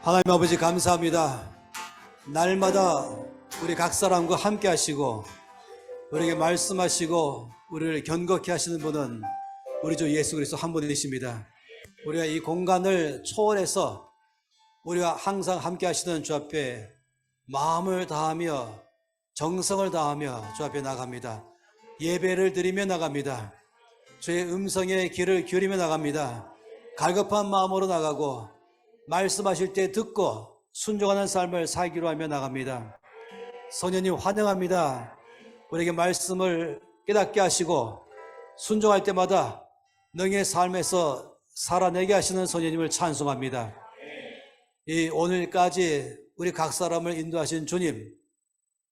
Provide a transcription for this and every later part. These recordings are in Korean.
하나님 아버지 감사합니다. 날마다 우리 각 사람과 함께 하시고 우리에게 말씀하시고 우리를 견고케 하시는 분은 우리 주 예수 그리스도 한 분이십니다. 우리가 이 공간을 초월해서 우리가 항상 함께 하시는 주 앞에 마음을 다하며 정성을 다하며 주 앞에 나갑니다. 예배를 드리며 나갑니다. 주의 음성에 귀를 기울이며 나갑니다. 갈급한 마음으로 나가고 말씀하실 때 듣고 순종하는 삶을 살기로 하며 나갑니다. 성령님 환영합니다. 우리에게 말씀을 깨닫게 하시고 순종할 때마다 능의 삶에서 살아내게 하시는 성령님을 찬송합니다. 이 오늘까지 우리 각 사람을 인도하신 주님,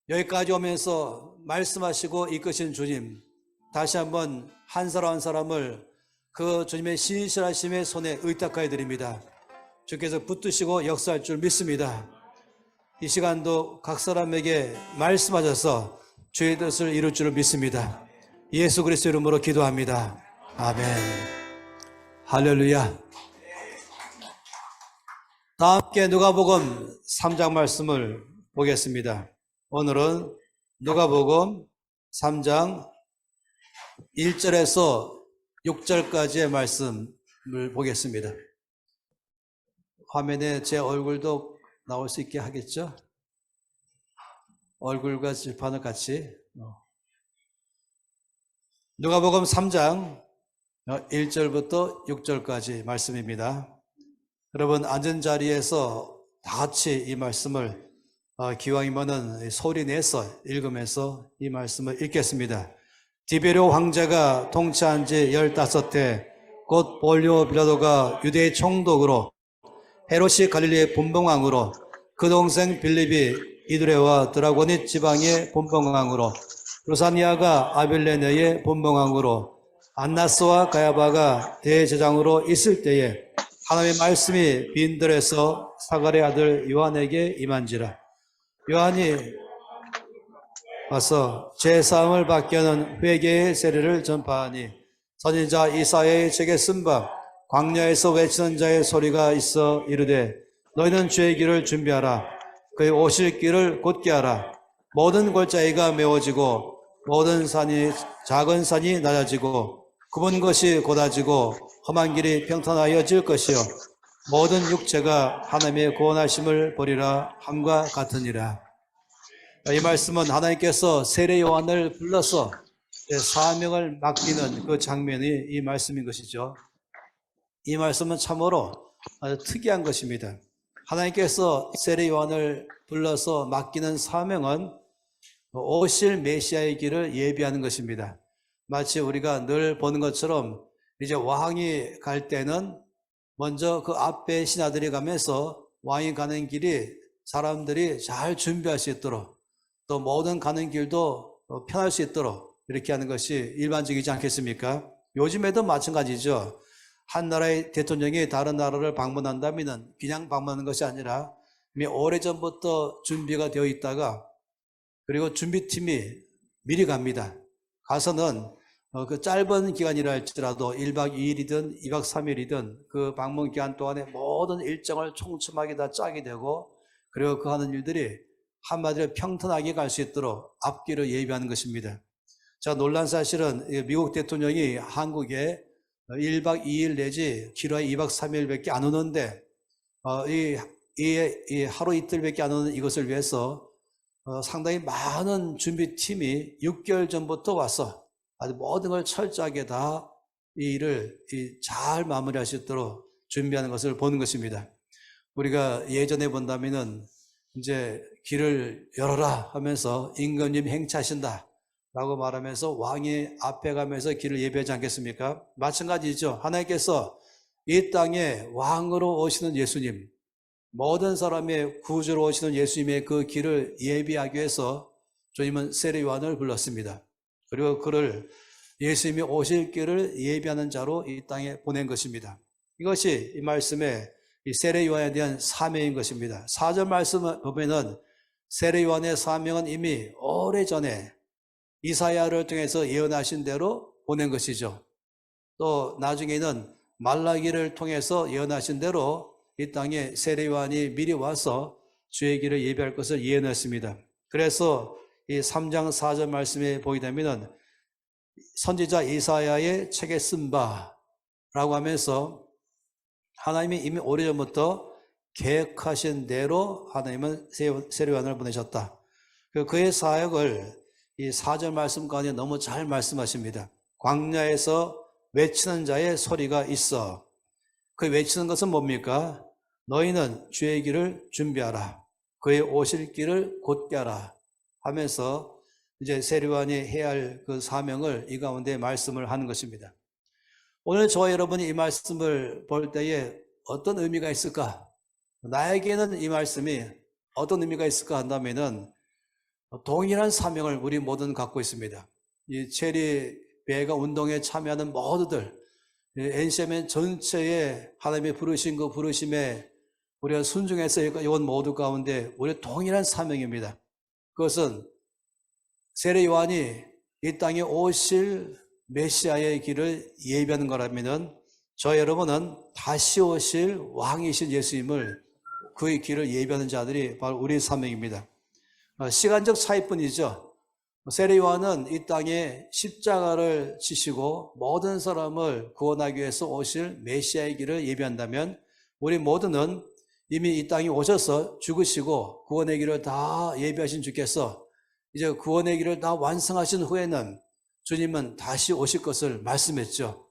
여기까지 오면서 말씀하시고 이끄신 주님, 다시 한번 한 사람 한 사람을 그 주님의 신실하심의 손에 의탁하여 드립니다. 주께서 붙드시고 역사할 줄 믿습니다. 이 시간도 각 사람에게 말씀하셔서 주의 뜻을 이룰 줄 믿습니다. 예수 그리스도 이름으로 기도합니다. 아멘. 할렐루야. 다 함께 누가복음 3장 말씀을 보겠습니다. 오늘은 누가복음 3장 1절에서 6절까지의 말씀을 보겠습니다. 화면에 제 얼굴도 나올 수 있게 하겠죠? 얼굴과 지판을 같이. 누가복음 3장 1절부터 6절까지 말씀입니다. 여러분 앉은 자리에서 다 같이 이 말씀을 기왕이면은 소리 내서 읽으면서 이 말씀을 읽겠습니다. 디베료 황제가 통치한 지 15해 곧 본료 빌라도가 유대의 총독으로 헤롯이 갈릴리의 분봉왕으로 그 동생 빌립이 이두레와 드라고니 지방의 분봉왕으로 루사니아가 아빌레네의 분봉왕으로 안나스와 가야바가 대제장으로 있을 때에 하나님의 말씀이 빈들에서 사가랴 아들 요한에게 임한지라. 요한이 와서 제사함을 받게 하는 회개의 세례를 전파하니 선지자 이사야의 책에 쓴 바 광야에서 외치는 자의 소리가 있어 이르되 너희는 주의 길을 준비하라. 그의 오실 길을 곧게 하라. 모든 골짜기가 메워지고 모든 산이 작은 산이 낮아지고 굽은 것이 곧아지고 험한 길이 평탄하여질 것이요 모든 육체가 하나님의 구원하심을 보리라 함과 같으니라. 이 말씀은 하나님께서 세례 요한을 불러서 사명을 맡기는 그 장면이 이 말씀인 것이죠. 이 말씀은 참으로 아주 특이한 것입니다. 하나님께서 세례 요한을 불러서 맡기는 사명은 오실 메시아의 길을 예비하는 것입니다. 마치 우리가 늘 보는 것처럼 이제 왕이 갈 때는 먼저 그 앞에 신하들이 가면서 왕이 가는 길이 사람들이 잘 준비할 수 있도록 또 모든 가는 길도 편할 수 있도록 이렇게 하는 것이 일반적이지 않겠습니까? 요즘에도 마찬가지죠. 한 나라의 대통령이 다른 나라를 방문한다면 그냥 방문하는 것이 아니라 이미 오래전부터 준비가 되어 있다가 그리고 준비팀이 미리 갑니다. 가서는 그 짧은 기간이라 할지라도 1박 2일이든 2박 3일이든 그 방문 기간 동안에 모든 일정을 촘촘하게 다 짜게 되고 그리고 그 하는 일들이 한마디로 평탄하게 갈 수 있도록 앞길을 예비하는 것입니다. 자, 놀란 사실은 미국 대통령이 한국에 1박 2일 내지 길어야 2박 3일밖에 안 오는데 이 하루 이틀밖에 안 오는 이것을 위해서 상당히 많은 준비팀이 6개월 전부터 와서 아주 모든 걸 철저하게 다 이 일을 잘 마무리할 수 있도록 준비하는 것을 보는 것입니다. 우리가 예전에 본다면은 이제 길을 열어라 하면서 임금님 행차하신다 라고 말하면서 왕이 앞에 가면서 길을 예배하지 않겠습니까? 마찬가지죠. 하나님께서 이 땅에 왕으로 오시는 예수님, 모든 사람의 구주로 오시는 예수님의 그 길을 예비하기 위해서 주님은 세례 요한을 불렀습니다. 그리고 그를 예수님이 오실 길을 예비하는 자로 이 땅에 보낸 것입니다. 이것이 이 말씀의 이 세례 요한에 대한 사명인 것입니다. 4절 말씀을 보면은 세례 요한의 사명은 이미 오래전에 이사야를 통해서 예언하신 대로 보낸 것이죠. 또 나중에는 말라기를 통해서 예언하신 대로 이 땅에 세례요한이 미리 와서 주의 길을 예비할 것을 예언했습니다. 그래서 이 3장 4절 말씀에 보게 되면은 선지자 이사야의 책에 쓴 바라고 하면서 하나님이 이미 오래전부터 계획하신 대로 하나님은 세례요한을 보내셨다. 그의 사역을 이 4절 말씀 가운데 너무 잘 말씀하십니다. 광야에서 외치는 자의 소리가 있어. 그 외치는 것은 뭡니까? 너희는 주의 길을 준비하라. 그의 오실 길을 곧게 하라 하면서 이제 세례요한이 해야 할 그 사명을 이 가운데 말씀을 하는 것입니다. 오늘 저와 여러분이 이 말씀을 볼 때에 어떤 의미가 있을까? 나에게는 이 말씀이 어떤 의미가 있을까 한다면은 동일한 사명을 우리 모두는 갖고 있습니다. 이 체리 배가 운동에 참여하는 모두들, NCMN 전체에 하나님의 부르신 그 부르심에 우리가 순종해서 이건 모두 가운데 우리 동일한 사명입니다. 그것은 세례 요한이 이 땅에 오실 메시아의 길을 예비하는 거라면 저 여러분은 다시 오실 왕이신 예수님을 그의 길을 예비하는 자들이 바로 우리의 사명입니다. 시간적 차이뿐이죠. 세례 요한은 이 땅에 십자가를 지시고 모든 사람을 구원하기 위해서 오실 메시아의 길을 예비한다면 우리 모두는 이미 이 땅에 오셔서 죽으시고 구원의 길을 다 예비하신 주께서 이제 구원의 길을 다 완성하신 후에는 주님은 다시 오실 것을 말씀했죠.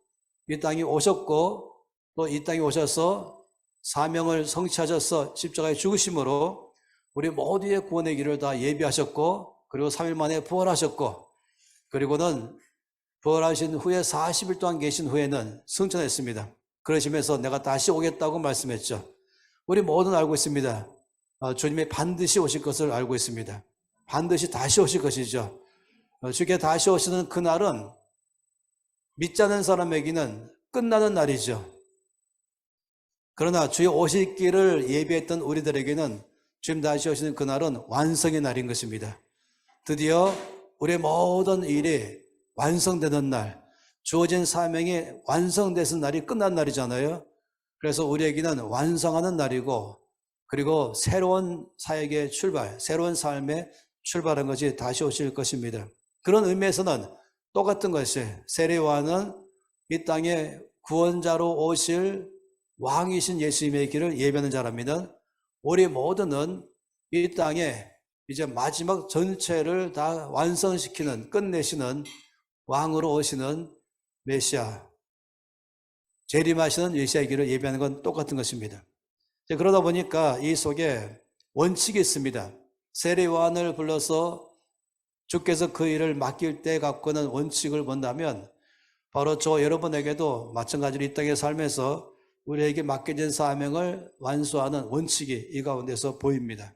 이 땅에 오셨고 또 이 땅에 오셔서 사명을 성취하셔서 십자가에 죽으심으로 우리 모두의 구원의 길을 다 예비하셨고 그리고 3일 만에 부활하셨고 그리고는 부활하신 후에 40일 동안 계신 후에는 승천했습니다. 그러시면서 내가 다시 오겠다고 말씀했죠. 우리 모두는 알고 있습니다. 주님이 반드시 오실 것을 알고 있습니다. 반드시 다시 오실 것이죠. 주께 다시 오시는 그날은 믿지 않는 사람에게는 끝나는 날이죠. 그러나 주의 오실 길을 예비했던 우리들에게는 주님 다시 오시는 그날은 완성의 날인 것입니다. 드디어 우리의 모든 일이 완성되는 날, 주어진 사명이 완성되는 날이 끝난 날이잖아요. 그래서 우리에게는 완성하는 날이고 그리고 새로운 사역의 출발, 새로운 삶의 출발한 것이 다시 오실 것입니다. 그런 의미에서는 똑같은 것이 세례 요한은 이 땅에 구원자로 오실 왕이신 예수님의 길을 예비하는 자랍니다. 우리 모두는 이 땅에 이제 마지막 전체를 다 완성시키는 끝내시는 왕으로 오시는 메시아, 재림하시는 메시아의 길을 예비하는 건 똑같은 것입니다. 그러다 보니까 이 속에 원칙이 있습니다. 세례 요한을 불러서 주께서 그 일을 맡길 때 갖고 있는 원칙을 본다면 바로 저 여러분에게도 마찬가지로 이 땅에 살면서 우리에게 맡겨진 사명을 완수하는 원칙이 이 가운데서 보입니다.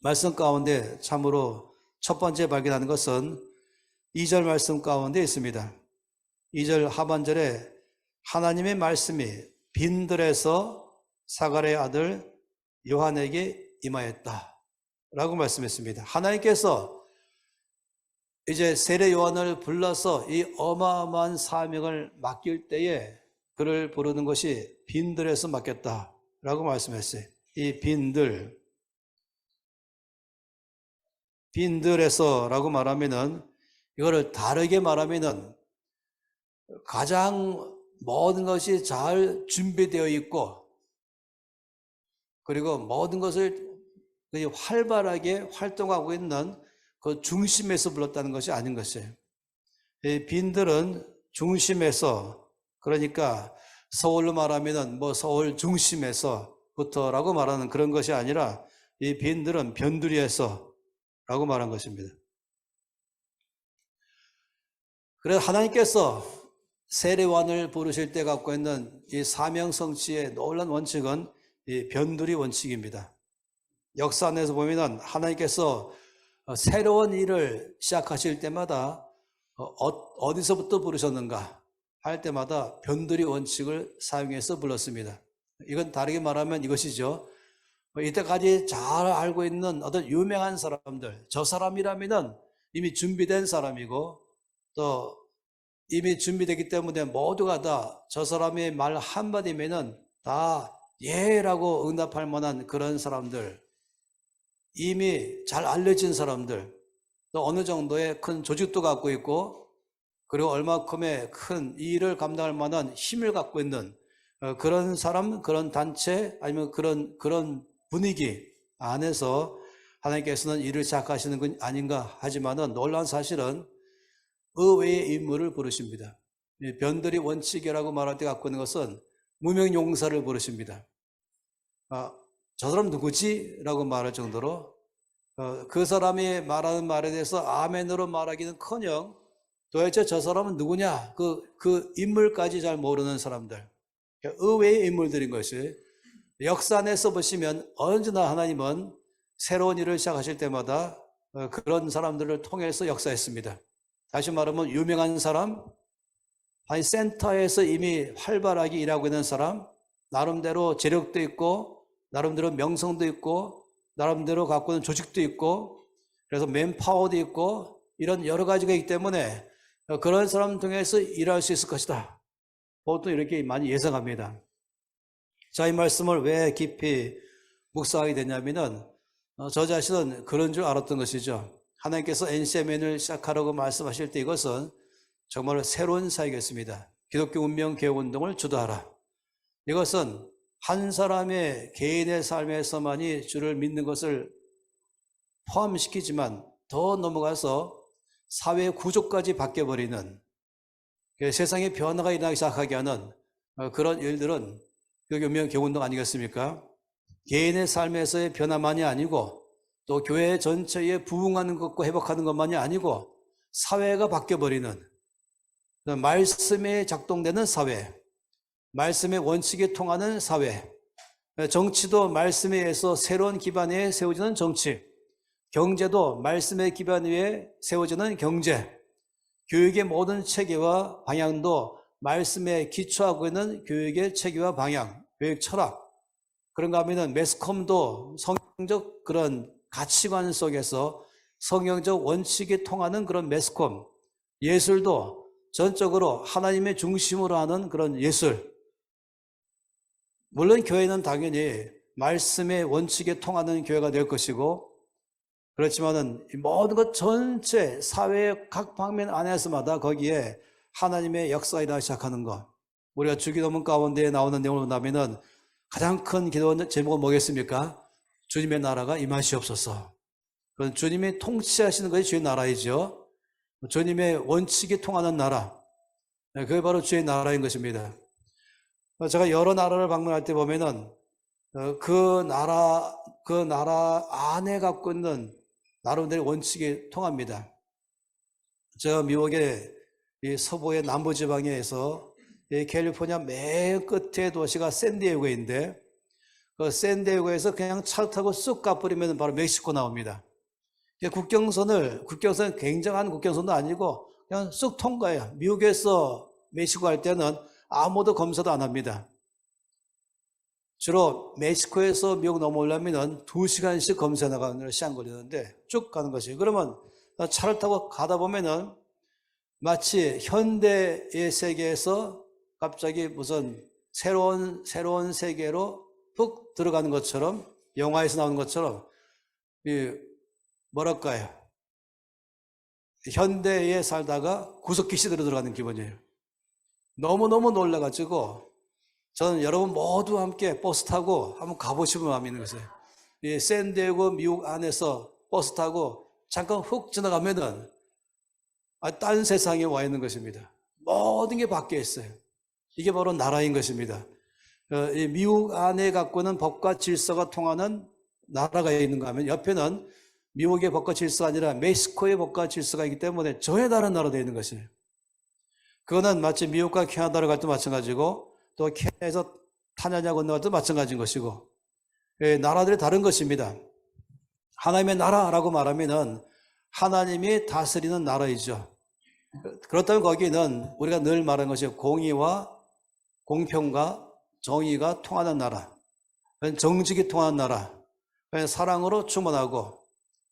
말씀 가운데 참으로 첫 번째 발견하는 것은 2절 말씀 가운데 있습니다. 2절 하반절에 하나님의 말씀이 빈들에서 사가랴의 아들 요한에게 임하였다 라고 말씀했습니다. 하나님께서 이제 세례 요한을 불러서 이 어마어마한 사명을 맡길 때에 그를 부르는 것이 빈들에서 맡겼다라고 말씀했어요. 이 빈들에서라고 말하면은 이거를 다르게 말하면은 가장 모든 것이 잘 준비되어 있고 그리고 모든 것을 활발하게 활동하고 있는 그 중심에서 불렀다는 것이 아닌 것이에요. 이 빈들은 중심에서 그러니까 서울로 말하면은 서울 중심에서부터라고 말하는 그런 것이 아니라 이 빈들은 변두리에서라고 말한 것입니다. 그래서 하나님께서 세례 요한을 부르실 때 갖고 있는 이 사명 성취의 놀라운 원칙은 이 변두리 원칙입니다. 역사 안에서 보면은 하나님께서 새로운 일을 시작하실 때마다 어디서부터 부르셨는가 할 때마다 변두리 원칙을 사용해서 불렀습니다. 이건 다르게 말하면 이것이죠. 이때까지 잘 알고 있는 어떤 유명한 사람들, 저 사람이라면은 이미 준비된 사람이고 또 이미 준비되기 때문에 모두가 다 저 사람의 말 한마디면은 다 예라고 응답할 만한 그런 사람들, 이미 잘 알려진 사람들, 또 어느 정도의 큰 조직도 갖고 있고, 그리고 얼마큼의 큰 일을 감당할 만한 힘을 갖고 있는 그런 사람, 그런 단체, 아니면 그런 분위기 안에서 하나님께서는 일을 시작하시는 건 아닌가 하지만은 놀라운 사실은 의외의 인물을 부르십니다. 변들이 원칙이라고 말할 때 갖고 있는 것은 무명용사를 부르십니다. 저 사람 누구지? 라고 말할 정도로 그 사람이 말하는 말에 대해서 아멘으로 말하기는커녕 도대체 저 사람은 누구냐? 그 인물까지 잘 모르는 사람들, 의외의 인물들인 것이 역사 안에서 보시면 언제나 하나님은 새로운 일을 시작하실 때마다 그런 사람들을 통해서 역사했습니다. 다시 말하면 유명한 사람, 아니 센터에서 이미 활발하게 일하고 있는 사람, 나름대로 재력도 있고 나름대로 명성도 있고 나름대로 갖고 있는 조직도 있고 그래서 맨파워도 있고 이런 여러 가지가 있기 때문에 그런 사람 통해서 일할 수 있을 것이다. 보통 이렇게 많이 예상합니다. 자, 이 말씀을 왜 깊이 묵상하게 됐냐면은 저 자신은 그런 줄 알았던 것이죠. 하나님께서 NCMN을 시작하라고 말씀하실 때 이것은 정말 새로운 사역이었습니다. 기독교 운명 개혁 운동을 주도하라. 이것은 한 사람의 개인의 삶에서만이 주를 믿는 것을 포함시키지만 더 넘어가서 사회 구조까지 바뀌어버리는 세상의 변화가 일어나기 시작하게 하는 그런 일들은 기독교 운명 개혁 운동 아니겠습니까? 개인의 삶에서의 변화만이 아니고 또 교회 전체에 부흥하는 것과 회복하는 것만이 아니고 사회가 바뀌어버리는 말씀에 작동되는 사회, 말씀의 원칙에 통하는 사회, 정치도 말씀에 의해서 새로운 기반에 세워지는 정치, 경제도 말씀의 기반 위에 세워지는 경제, 교육의 모든 체계와 방향도 말씀에 기초하고 있는 교육의 체계와 방향, 교육 철학. 그런가 하면은 매스컴도 성경적 그런 가치관 속에서 성경적 원칙에 통하는 그런 매스컴, 예술도 전적으로 하나님의 중심으로 하는 그런 예술. 물론 교회는 당연히 말씀의 원칙에 통하는 교회가 될 것이고 그렇지만은 모든 것 전체 사회의 각 방면 안에서마다 거기에 하나님의 역사가 일어나기 시작하는 것. 우리가 주기도문 가운데 나오는 내용을 본다면은 가장 큰 기도 제목은 뭐겠습니까? 주님의 나라가 임하시옵소서. 그건 주님이 통치하시는 것이 주의 나라이죠. 주님의 원칙이 통하는 나라. 그게 바로 주의 나라인 것입니다. 제가 여러 나라를 방문할 때 보면은 그 나라 안에 갖고 있는 나름대로 원칙이 통합니다. 제가 미국의 이 서부의 남부지방에서 캘리포니아 맨 끝에 도시가 샌디에고인데 그 샌디에고에서 그냥 차 타고 쑥 가버리면 바로 멕시코 나옵니다. 국경선은 굉장한 국경선도 아니고 그냥 쑥 통과해요. 미국에서 멕시코 갈 때는 아무도 검사도 안 합니다. 주로 멕시코에서 미국 넘어오려면 2시간씩 검사 나가는 시간 걸리는데 쭉 가는 것이에요. 그러면 차를 타고 가다 보면은 마치 현대의 세계에서 갑자기 무슨 새로운 세계로 푹 들어가는 것처럼 영화에서 나오는 것처럼 뭐랄까요? 현대에 살다가 구석기 시대로 들어가는 기분이에요. 너무너무 놀라가지고 저는 여러분 모두 함께 버스 타고 한번 가보시면 마음이 있는 것이에요. 이 샌디에고 미국 안에서 버스 타고 잠깐 훅 지나가면은 딴 세상에 와 있는 것입니다. 모든 게 바뀌어 있어요. 이게 바로 나라인 것입니다. 이 미국 안에 갖고 있는 법과 질서가 통하는 나라가 있는가 하면 옆에는 미국의 법과 질서가 아니라 멕시코의 법과 질서가 있기 때문에 전혀 다른 나라가 되어 있는 것이에요. 그거는 마치 미국과 캐나다를 갈 때 마찬가지고 또 캐나다에서 타냐냐 건너갈 때 마찬가지인 것이고 나라들이 다른 것입니다. 하나님의 나라라고 말하면은 하나님이 다스리는 나라이죠. 그렇다면 거기는 우리가 늘 말하는 것이 공의와 공평과 정의가 통하는 나라, 정직이 통하는 나라, 사랑으로 충만하고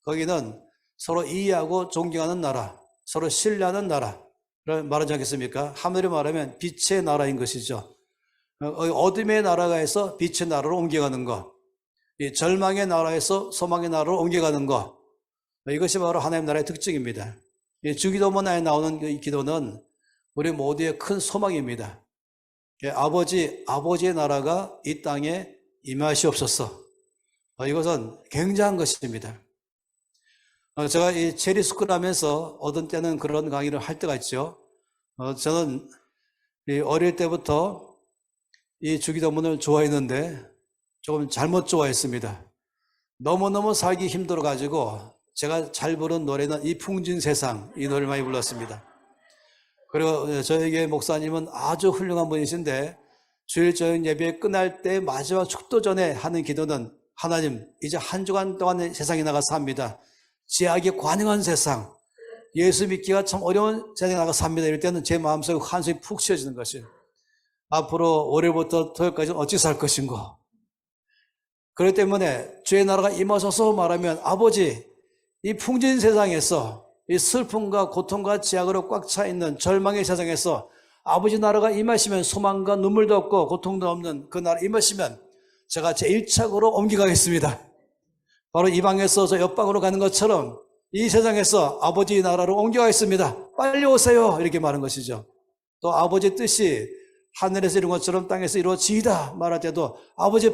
거기는 서로 이해하고 존경하는 나라, 서로 신뢰하는 나라를 말하지 않겠습니까? 하늘로 말하면 빛의 나라인 것이죠. 어둠의 나라에서 빛의 나라로 옮겨가는 것, 이 절망의 나라에서 소망의 나라로 옮겨가는 것, 이것이 바로 하나님 나라의 특징입니다. 이 주기도문에 나오는 이 기도는 우리 모두의 큰 소망입니다. 아버지의 나라가 이 땅에 임하시옵소서. 이것은 굉장한 것입니다. 제가 이 체리스쿨 하면서 어떤 때는 그런 강의를 할 때가 있죠. 저는 어릴 때부터 이 주기도문을 좋아했는데 조금 잘못 좋아했습니다. 너무너무 살기 힘들어가지고 제가 잘 부른 노래는 이 풍진 세상, 이 노래를 많이 불렀습니다. 그리고 저에게 목사님은 아주 훌륭한 분이신데 주일 저녁 예배 끝날 때 마지막 축도 전에 하는 기도는 하나님, 이제 한 주간 동안 세상에 나가서 삽니다. 제약이 관영한 세상, 예수 믿기가 참 어려운 세상에 나가서 삽니다. 이럴 때는 제 마음속에 한숨이 푹 쉬어지는 것이에요. 앞으로 월요일부터 토요일까지는 어찌 살 것인고. 그렇기 때문에 주의 나라가 임하소서 말하면 아버지, 이 풍진 세상에서 이 슬픔과 고통과 제약으로 꽉 차 있는 절망의 세상에서 아버지 나라가 임하시면 소망과 눈물도 없고 고통도 없는 그 나라 임하시면 제가 제 1착으로 옮겨가겠습니다. 바로 이 방에서 저 옆방으로 가는 것처럼 이 세상에서 아버지 나라로 옮겨가겠습니다. 빨리 오세요. 이렇게 말한 것이죠. 또 아버지 뜻이 하늘에서 이룬 것처럼 땅에서 이루어지이다 말할 때도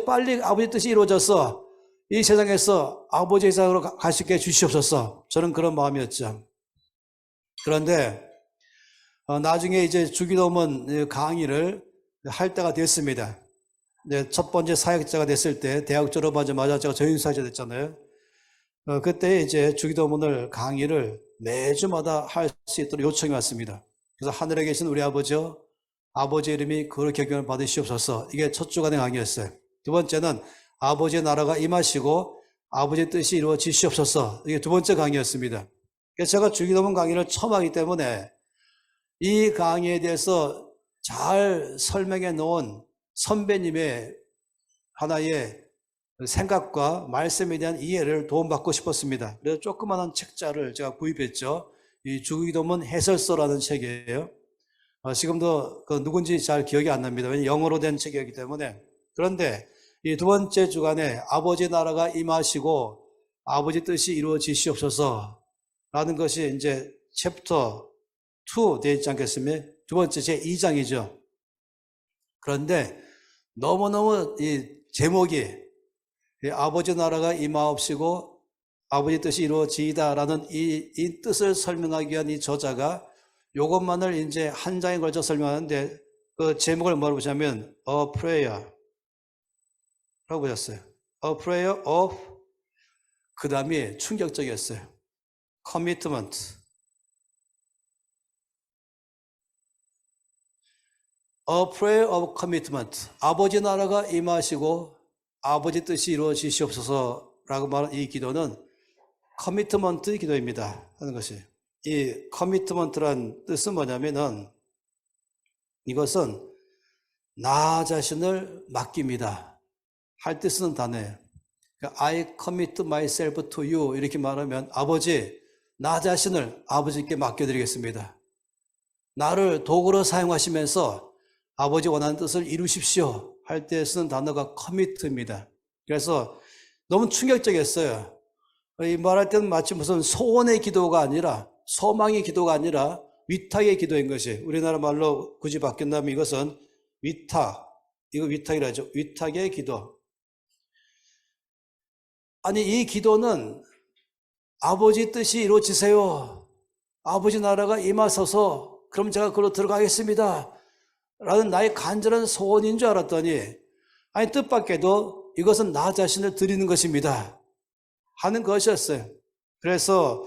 빨리 아버지 뜻이 이루어져서 이 세상에서 아버지의 세상으로 갈 수 있게 해주시옵소서. 저는 그런 마음이었죠. 그런데 나중에 이제 주기도문 강의를 할 때가 됐습니다. 첫 번째 사역자가 됐을 때 대학 졸업하자마자 제가 저인사역자 됐잖아요. 그때 이제 주기도문을 강의를 매주마다 할 수 있도록 요청이 왔습니다. 그래서 하늘에 계신 우리 아버지요, 아버지의 이름이 거룩히 여김을 받으시옵소서. 이게 첫 주간의 강의였어요. 두 번째는 아버지의 나라가 임하시고 아버지의 뜻이 이루어지시옵소서. 이게 두 번째 강의였습니다. 그래서 제가 주기도문 강의를 처음 하기 때문에 이 강의에 대해서 잘 설명해 놓은 선배님의 하나의 생각과 말씀에 대한 이해를 도움받고 싶었습니다. 그래서 조그마한 책자를 제가 구입했죠. 이 주기도문 해설서라는 책이에요. 지금도 누군지 잘 기억이 안 납니다. 왜냐하면 영어로 된 책이기 때문에. 그런데 이 두 번째 주간에 아버지 나라가 임하시고 아버지 뜻이 이루어지시옵소서 라는 것이 이제 챕터 2 되어 있지 않겠습니까? 두 번째 제 2장이죠. 그런데 너무너무 이 제목이 아버지 나라가 임하옵시고 아버지 뜻이 이루어지이다라는 이 뜻을 설명하기 위한 이 저자가 이것만을 이제 한 장에 걸쳐 설명하는데 그 제목을 뭐라고 보자면 A Prayer 라고 보셨어요. A Prayer of 그 다음이 충격적이었어요. Commitment. A Prayer of Commitment. 아버지 나라가 임하시고 아버지 뜻이 이루어지시옵소서라고 말한 이 기도는 커미트먼트 기도입니다 하는 것이. 이 커미트먼트란 뜻은 뭐냐면은 이것은 나 자신을 맡깁니다 할 때 쓰는 단어예요. I commit myself to you 이렇게 말하면 아버지 나 자신을 아버지께 맡겨드리겠습니다. 나를 도구로 사용하시면서 아버지 원하는 뜻을 이루십시오 할 때 쓰는 단어가 커미트입니다. 그래서 너무 충격적이었어요. 이 말할 때는 마치 무슨 소원의 기도가 아니라 소망의 기도가 아니라 위탁의 기도인 것이 우리나라 말로 굳이 바뀐다면 이것은 위탁, 이거 위탁이라죠. 위탁의 기도. 아니 이 기도는 아버지 뜻이 이루어지세요. 아버지 나라가 임하소서. 그럼 제가 그로 들어가겠습니다. 라는 나의 간절한 소원인 줄 알았더니 아니 뜻밖에도 이것은 나 자신을 드리는 것입니다 하는 것이었어요. 그래서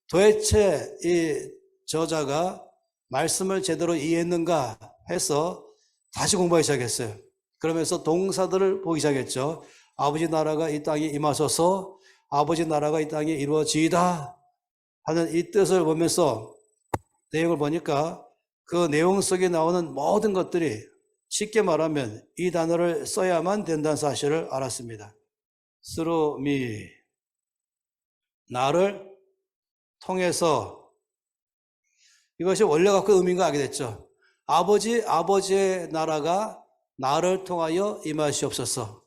도대체 이 저자가 말씀을 제대로 이해했는가 해서 다시 공부하기 시작했어요. 그러면서 동사들을 보기 시작했죠. 아버지 나라가 이 땅에 임하소서, 아버지 나라가 이 땅에 이루어지이다 하는 이 뜻을 보면서 내용을 보니까 그 내용 속에 나오는 모든 것들이 쉽게 말하면 이 단어를 써야만 된다는 사실을 알았습니다. through me. 나를 통해서. 이것이 원래 갖고 의미인가 알게 됐죠. 아버지의 나라가 나를 통하여 임하시옵소서.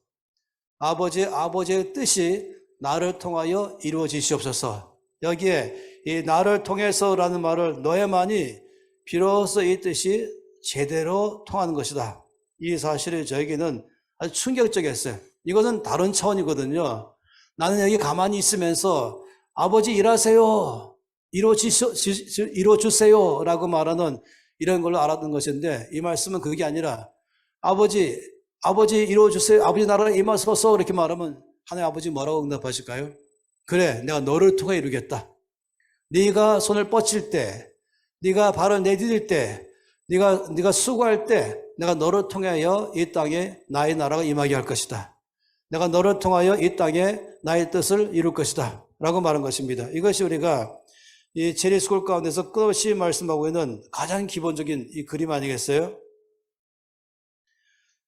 아버지의 뜻이 나를 통하여 이루어지시옵소서. 여기에 이 나를 통해서라는 말을 너희만이 비로소 이 뜻이 제대로 통하는 것이다. 이 사실이 저에게는 아주 충격적이었어요. 이것은 다른 차원이거든요. 나는 여기 가만히 있으면서 아버지 일하세요. 이루어주세요. 라고 말하는 이런 걸로 알았던 것인데 이 말씀은 그게 아니라 아버지 이루어주세요. 아버지 나라를 임하소서. 이렇게 말하면 하나님 아버지 뭐라고 응답하실까요? 그래, 내가 너를 통해 이루겠다. 네가 손을 뻗칠 때, 네가 발을 내디딜 때, 네가 수고할 때 내가 너를 통하여 이 땅에 나의 나라가 임하게 할 것이다. 내가 너를 통하여 이 땅에 나의 뜻을 이룰 것이다. 라고 말한 것입니다. 이것이 우리가 이 체리스쿨 가운데서 끝없이 말씀하고 있는 가장 기본적인 이 그림 아니겠어요?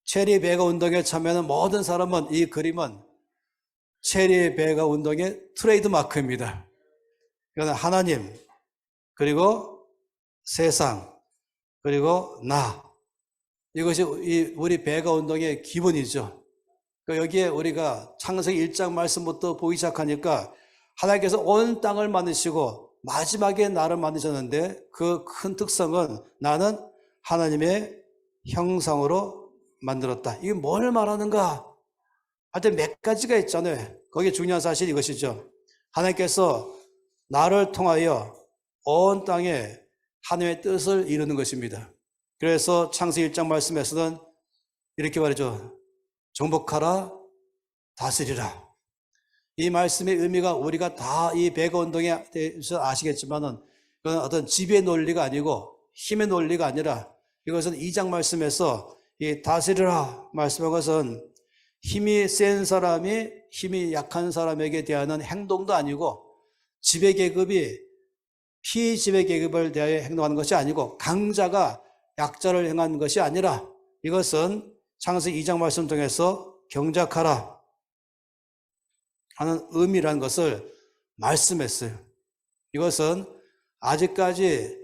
체리 배가 운동에 참여하는 모든 사람은 이 그림은 체리 배가 운동의 트레이드 마크입니다. 그러니까 하나님, 그리고 세상, 그리고 나. 이것이 우리 배가 운동의 기본이죠. 그러니까 여기에 우리가 창세기 1장 말씀부터 보기 시작하니까 하나님께서 온 땅을 만드시고 마지막에 나를 만드셨는데 그 큰 특성은 나는 하나님의 형상으로 만들었다. 이게 뭘 말하는가? 하여튼 몇 가지가 있잖아요. 거기에 중요한 사실이 이것이죠. 하나님께서 나를 통하여 온 땅에 하나님의 뜻을 이루는 것입니다. 그래서 창세기 1장 말씀에서는 이렇게 말이죠. 정복하라, 다스리라. 이 말씀의 의미가 우리가 다 이 배가 운동에 대해서 아시겠지만은 그건 어떤 지배의 논리가 아니고 힘의 논리가 아니라 이것은 2장 말씀에서 이 다스리라 말씀한 것은 힘이 센 사람이 힘이 약한 사람에게 대하는 행동도 아니고 지배계급이 피지배계급을 대하여 행동하는 것이 아니고 강자가 약자를 행하는 것이 아니라 이것은 창세기 2장 말씀 통해서 경작하라 하는 의미라는 것을 말씀했어요. 이것은 아직까지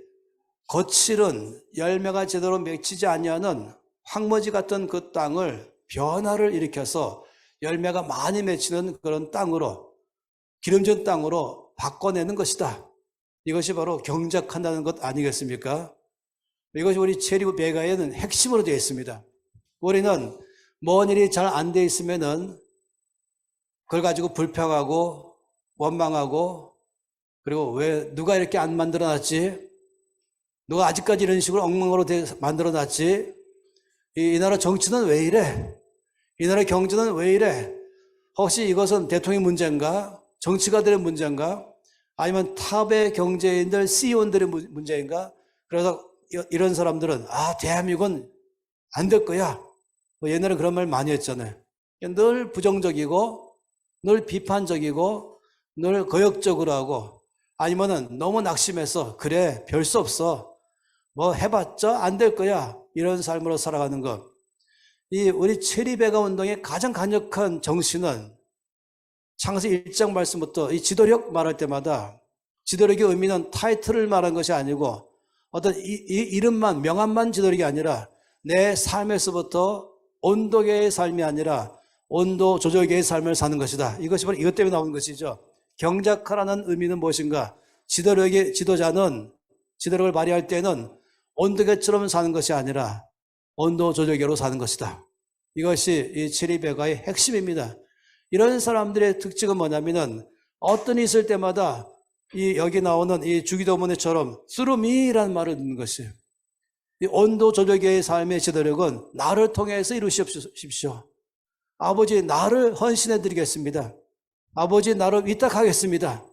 거칠은 열매가 제대로 맺히지 아니하는 황무지 같은 그 땅을 변화를 일으켜서 열매가 많이 맺히는 그런 땅으로 기름진 땅으로 바꿔내는 것이다. 이것이 바로 경작한다는 것 아니겠습니까? 이것이 우리 체리 배가에는 핵심으로 되어 있습니다. 우리는 뭔 일이 잘 안 되어 있으면은 그걸 가지고 불평하고 원망하고 그리고 왜 누가 이렇게 안 만들어놨지? 누가 아직까지 이런 식으로 엉망으로 만들어놨지? 이 나라 정치는 왜 이래? 이 나라 경제는 왜 이래? 혹시 이것은 대통령 문제인가? 정치가들의 문제인가? 아니면 탑의 경제인들, CEO들의 문제인가? 그래서 이런 사람들은 대한민국은 안 될 거야. 옛날에 그런 말 많이 했잖아요. 늘 부정적이고 늘 비판적이고 늘 거역적으로 하고 아니면은 너무 낙심해서 그래 별 수 없어. 뭐 해봤자 안 될 거야. 이런 삶으로 살아가는 것. 이 우리 체리배가 운동의 가장 강력한 정신은 창세기 1장 말씀부터 이 지도력 말할 때마다 지도력의 의미는 타이틀을 말한 것이 아니고 어떤 이름만 명함만 지도력이 아니라 내 삶에서부터 온도계의 삶이 아니라 온도 조절계의 삶을 사는 것이다. 이것이 바로 이것 때문에 나오는 것이죠. 경작하라는 의미는 무엇인가? 지도자는 지도력을 발휘할 때는 온도계처럼 사는 것이 아니라 온도 조절계로 사는 것이다. 이것이 이 체리배가의 핵심입니다. 이런 사람들의 특징은 뭐냐면은 어떤 일이 있을 때마다 여기 나오는 이 주기도문에처럼 through me라는 말을 듣는 것이에요. 이 온도 조절계의 삶의 지도력은 나를 통해서 이루십시오. 아버지 나를 헌신해 드리겠습니다. 아버지 나를 위탁하겠습니다.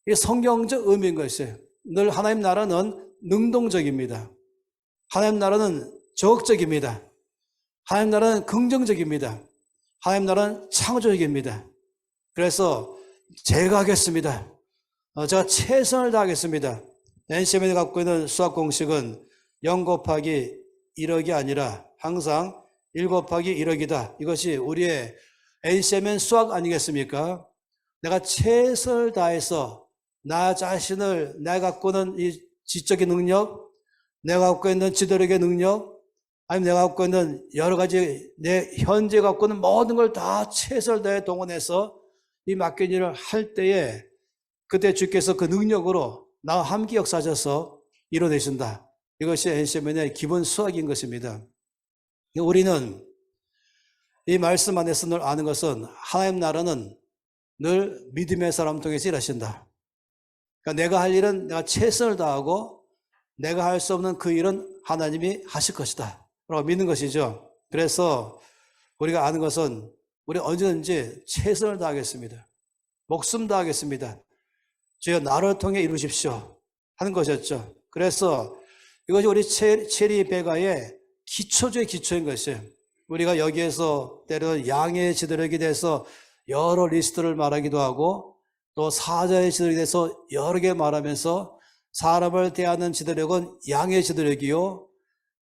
이게 성경적 의미인 것이에요. 늘 하나님 나라는 능동적입니다. 하나님 나라는 적극적입니다. 하나님 나라는 긍정적입니다. 하나님 나라는 창조적입니다. 그래서 제가 하겠습니다. 제가 최선을 다하겠습니다. NCM이 갖고 있는 수학 공식은 0 곱하기 1억이 아니라 항상 1 곱하기 1억이다. 이것이 우리의 NCM은 수학 아니겠습니까? 내가 최선을 다해서 나 자신을 내가 갖고 있는 이 지적인 능력, 내가 갖고 있는 지도력의 능력, 아니면 내가 갖고 있는 여러 가지 내 현재 갖고 있는 모든 걸 다 최선을 다해 동원해서 이 맡긴 일을 할 때에 그때 주께서 그 능력으로 나와 함께 역사하셔서 이뤄내신다. 이것이 NCM의 기본 수학인 것입니다. 우리는 이 말씀 안에서 늘 아는 것은 하나님 나라는 늘 믿음의 사람 통해서 일하신다. 그러니까 내가 할 일은 내가 최선을 다하고 내가 할 수 없는 그 일은 하나님이 하실 것이다 라고 믿는 것이죠. 그래서 우리가 아는 것은 우리 언제든지 최선을 다하겠습니다. 목숨 다하겠습니다. 주여 나를 통해 이루십시오 하는 것이었죠. 그래서 이것이 우리 체리 베가의 기초 중의 기초인 것이에요. 우리가 여기에서 때로는 양의 지도력에 대해서 여러 리스트를 말하기도 하고 또 사자의 지도력에 대해서 여러 개 말하면서 사람을 대하는 지도력은 양의 지도력이요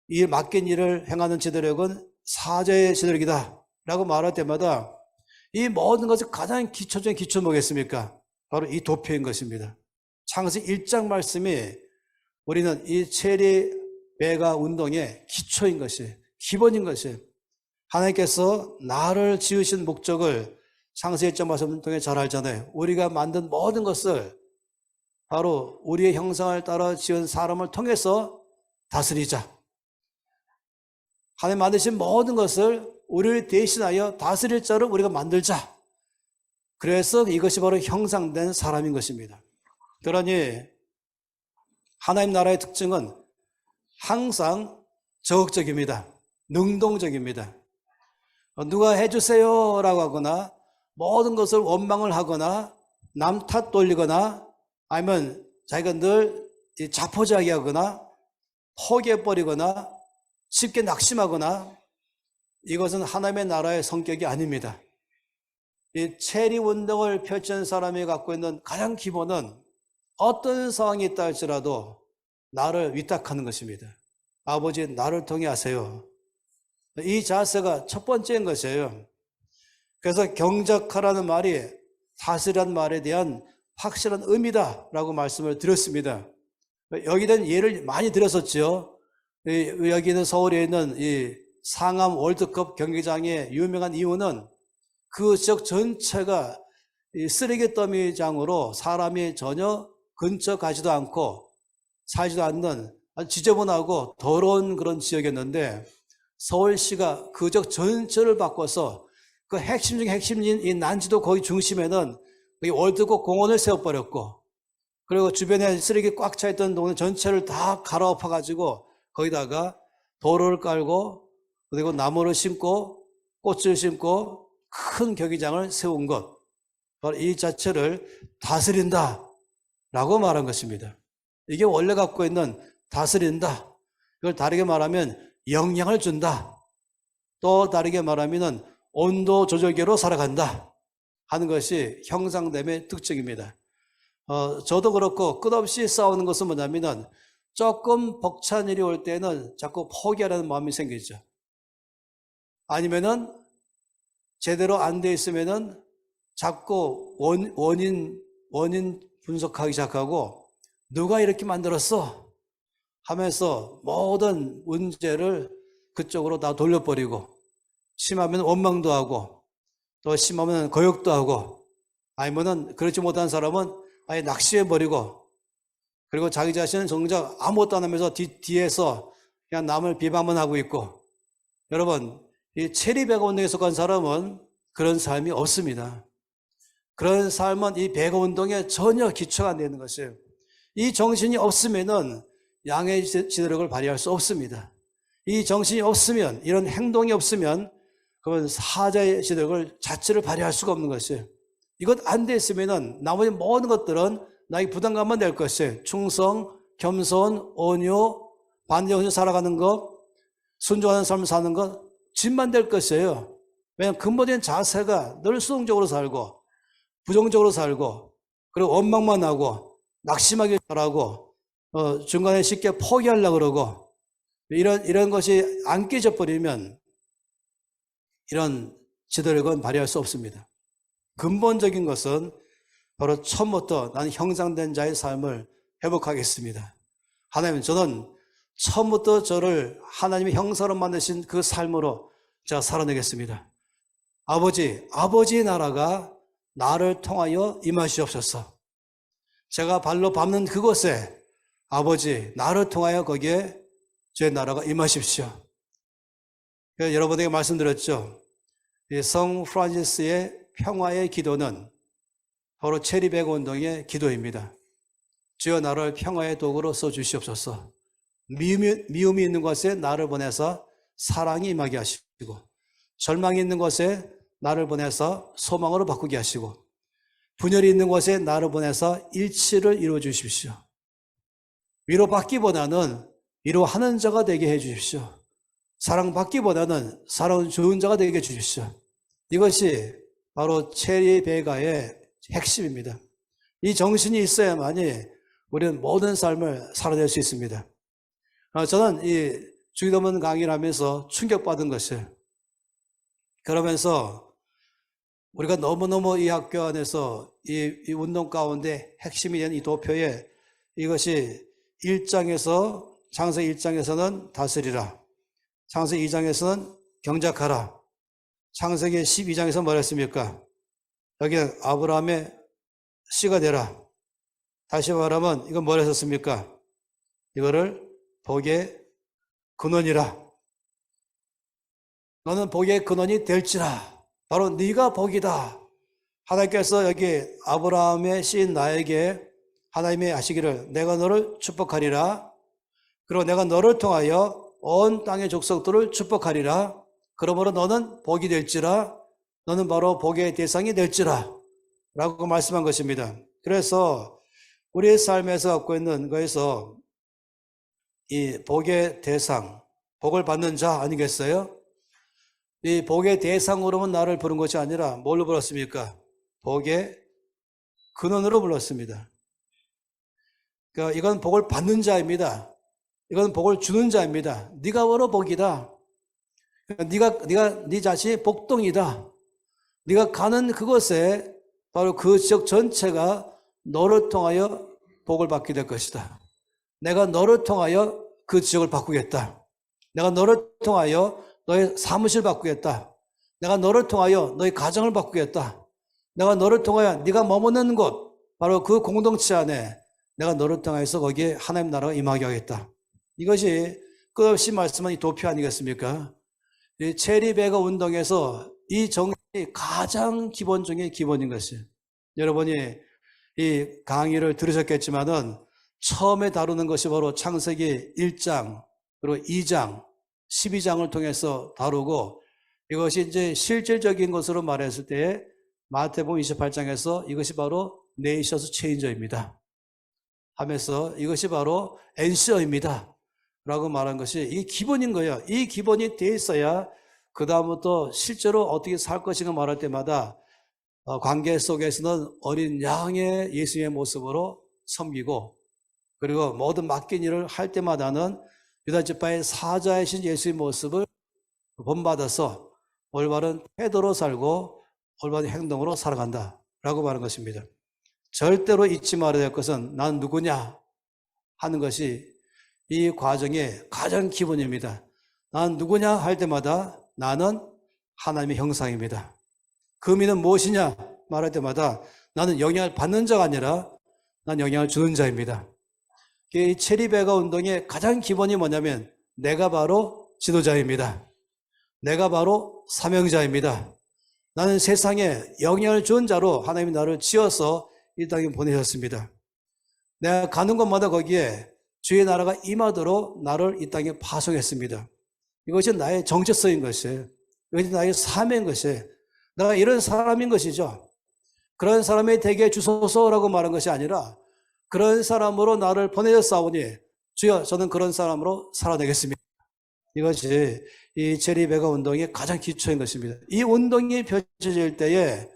이 맡긴 일을 행하는 지도력은 사자의 지도력이다 라고 말할 때마다 이 모든 것의 가장 기초적인 기초는 뭐겠습니까? 바로 이 도표인 것입니다. 창세기 1장 말씀이 우리는 이 체리 베가 운동의 기초인 것이 기본인 것이 하나님께서 나를 지으신 목적을 창세기 1장 말씀을 통해 잘 알잖아요. 우리가 만든 모든 것을 바로 우리의 형상을 따라 지은 사람을 통해서 다스리자. 하나님 만드신 모든 것을 우리를 대신하여 다스릴 자를 우리가 만들자. 그래서 이것이 바로 형상된 사람인 것입니다. 그러니 하나님 나라의 특징은 항상 적극적입니다. 능동적입니다. 누가 해주세요 라고 하거나 모든 것을 원망을 하거나 남 탓 돌리거나 아니면 자기가 늘 자포자기하거나 포기해버리거나 쉽게 낙심하거나 이것은 하나님의 나라의 성격이 아닙니다. 이 체리 운동을 펼치는 사람이 갖고 있는 가장 기본은 어떤 상황이 있다 할지라도 나를 위탁하는 것입니다. 아버지 나를 통해 하세요. 이 자세가 첫 번째인 것이에요. 그래서 경작하라는 말이 다스리라는 말에 대한 확실한 의미다라고 말씀을 드렸습니다. 여기는 예를 많이 들었었죠. 여기는 서울에 있는 이 상암 월드컵 경기장의 유명한 이유는 그 지역 전체가 쓰레기 더미장으로 사람이 전혀 근처 가지도 않고 살지도 않는 아주 지저분하고 더러운 그런 지역이었는데 서울시가 그 지역 전체를 바꿔서 그 핵심 중에 핵심인 이 난지도 거기 중심에는 월드컵 공원을 세워버렸고 그리고 주변에 쓰레기 꽉 차있던 동네 전체를 다 갈아엎어가지고 거기다가 도로를 깔고 그리고 나무를 심고 꽃을 심고 큰 경기장을 세운 것 바로 이 자체를 다스린다 라고 말한 것입니다. 이게 원래 갖고 있는 다스린다 이걸 다르게 말하면 영향을 준다 또 다르게 말하면 온도 조절계로 살아간다 하는 것이 형상됨의 특징입니다. 저도 그렇고 끝없이 싸우는 것은 뭐냐면 조금 벅찬 일이 올 때는 자꾸 포기하려는 마음이 생기죠. 아니면은 제대로 안 돼 있으면은 자꾸 원인 분석하기 시작하고 누가 이렇게 만들었어 하면서 모든 문제를 그쪽으로 다 돌려버리고 심하면 원망도 하고 또 심하면 거역도 하고 아니면은 그렇지 못한 사람은 아예 낙심해버리고 그리고 자기 자신은 정작 아무것도 안 하면서 뒤에서 그냥 남을 비방만 하고 있고 여러분 이 체리베가 운동에 속한 사람은 그런 삶이 없습니다. 그런 삶은 이 베가 운동에 전혀 기초가 안 되는 것이에요. 이 정신이 없으면은 양의 지도력을 발휘할 수 없습니다. 이 정신이 없으면 이런 행동이 없으면 그건 사자의 지도력을 자체를 발휘할 수가 없는 것이에요. 이것 안 됐으면은 나머지 모든 것들은 나에게 부담감만 될 것이에요. 충성, 겸손, 온유, 반대로 살아가는 것, 순종하는 삶을 사는 것, 짐만 될 것이에요. 왜냐하면 근본적인 자세가 늘 수동적으로 살고 부정적으로 살고 그리고 원망만 하고 낙심하기 잘하고 중간에 쉽게 포기하려고 그러고 이런 것이 안 깨져버리면 이런 지도력은 발휘할 수 없습니다. 근본적인 것은 바로 처음부터 나는 형상된 자의 삶을 회복하겠습니다. 하나님 저는 처음부터 저를 하나님의 형상으로 만드신 그 삶으로 제가 살아내겠습니다. 아버지의 나라가 나를 통하여 임하시옵소서. 제가 발로 밟는 그곳에 아버지, 나를 통하여 거기에 제 나라가 임하십시오. 여러분에게 말씀드렸죠. 성 프란시스의 평화의 기도는 바로 체리백 운동의 기도입니다. 주여 나를 평화의 도구로 써주시옵소서. 미움이 있는 곳에 나를 보내서 사랑이 임하게 하시고, 절망이 있는 곳에 나를 보내서 소망으로 바꾸게 하시고, 분열이 있는 곳에 나를 보내서 일치를 이루어 주십시오. 위로받기보다는 위로하는 자가 되게 해 주십시오. 사랑받기보다는 사랑은 좋은 자가 되게 해 주십시오. 이것이 바로 체리베가의 핵심입니다. 이 정신이 있어야만이 우리는 모든 삶을 살아낼 수 있습니다. 저는 이 주기도문 강의를 하면서 충격받은 것이에요. 그러면서 우리가 너무너무 이 학교 안에서 이 운동 가운데 핵심이 된 이 도표에 이것이 1장에서 창세기 1장에서는 다스리라, 창세기 2장에서는 경작하라, 창세기 12장에서 뭐라 했습니까? 여기 아브라함의 씨가 되라. 다시 말하면 이건 뭐라 했었습니까? 이거를 복의 근원이라. 너는 복의 근원이 될지라. 바로 네가 복이다. 하나님께서 여기 아브라함의 씨인 나에게 하나님이 하시기를 내가 너를 축복하리라. 그리고 내가 너를 통하여 온 땅의 족속들을 축복하리라. 그러므로 너는 복이 될지라. 너는 바로 복의 대상이 될지라 라고 말씀한 것입니다. 그래서 우리의 삶에서 갖고 있는 거에서 이 복의 대상, 복을 받는 자 아니겠어요? 이 복의 대상으로만 나를 부른 것이 아니라 뭘로 불렀습니까? 복의 근원으로 불렀습니다. 그러니까 이건 복을 받는 자입니다. 이건 복을 주는 자입니다. 네가 바로 복이다. 네 자신이 복동이다. 네가 가는 그곳에 바로 그 지역 전체가 너를 통하여 복을 받게 될 것이다. 내가 너를 통하여 그 지역을 바꾸겠다. 내가 너를 통하여 너의 사무실 바꾸겠다. 내가 너를 통하여 너의 가정을 바꾸겠다. 내가 너를 통하여 네가 머무는 곳, 바로 그 공동체 안에 내가 너를 통해서 거기에 하나님 나라가 임하게 하겠다. 이것이 끝없이 말씀한 이 도표 아니겠습니까? 이 체리베가 운동에서 이 정신이 가장 기본 중에 기본인 것이에요. 여러분이 이 강의를 들으셨겠지만은 처음에 다루는 것이 바로 창세기 1장, 그리고 2장, 12장을 통해서 다루고, 이것이 이제 실질적인 것으로 말했을 때 마태복음 28장에서 이것이 바로 네이셔스 체인저입니다 하면서 이것이 바로 엔시어입니다 라고 말한 것이 이 기본인 거예요. 이 기본이 돼 있어야 그 다음부터 실제로 어떻게 살 것인가 말할 때마다 관계 속에서는 어린 양의 예수의 모습으로 섬기고, 그리고 모든 맡긴 일을 할 때마다는 유다지파의 사자이신 예수의 모습을 본받아서 올바른 태도로 살고 올바른 행동으로 살아간다 라고 말하는 것입니다. 절대로 잊지 말아야 될 것은 난 누구냐 하는 것이 이 과정의 가장 기본입니다. 난 누구냐 할 때마다 나는 하나님의 형상입니다. 그 의미는 무엇이냐 말할 때마다 나는 영향을 받는 자가 아니라 난 영향을 주는 자입니다. 이 체리베가 운동의 가장 기본이 뭐냐면 내가 바로 지도자입니다. 내가 바로 사명자입니다. 나는 세상에 영향을 주는 자로 하나님이 나를 지어서 이 땅에 보내셨습니다. 내가 가는 곳마다 거기에 주의 나라가 임하도록 나를 이 땅에 파송했습니다. 이것이 나의 정체성인 것이에요. 이것이 나의 사명인 것이에요. 내가 이런 사람인 것이죠. 그런 사람이 되게 주소서라고 말한 것이 아니라 그런 사람으로 나를 보내셨사오니 주여 저는 그런 사람으로 살아내겠습니다. 이것이 이 체리베가 운동의 가장 기초인 것입니다. 이 운동이 펼쳐질 때에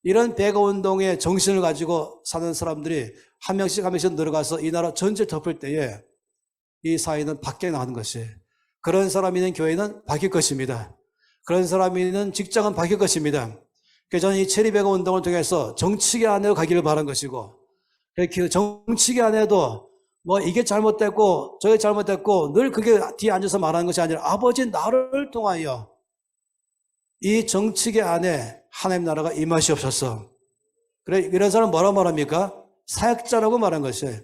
이런 베가 운동의 정신을 가지고 사는 사람들이 한 명씩 들어가서 이 나라 전체를 덮을 때에 이 사회는 바뀌어 나가는 것이에요. 그런 사람이 있는 교회는 바뀔 것입니다. 그런 사람이 있는 직장은 바뀔 것입니다. 그래서 저는 이 체리베가 운동을 통해서 정치계 안으로 가기를 바란 것이고, 그 정치계 안에도 뭐 이게 잘못됐고 저게 잘못됐고 늘 그게 뒤에 앉아서 말하는 것이 아니라 아버지 나를 통하여 이 정치계 안에 하나님 나라가 임하시옵소서. 그래, 이런 사람 뭐라 말합니까? 사역자라고 말한 것이에요.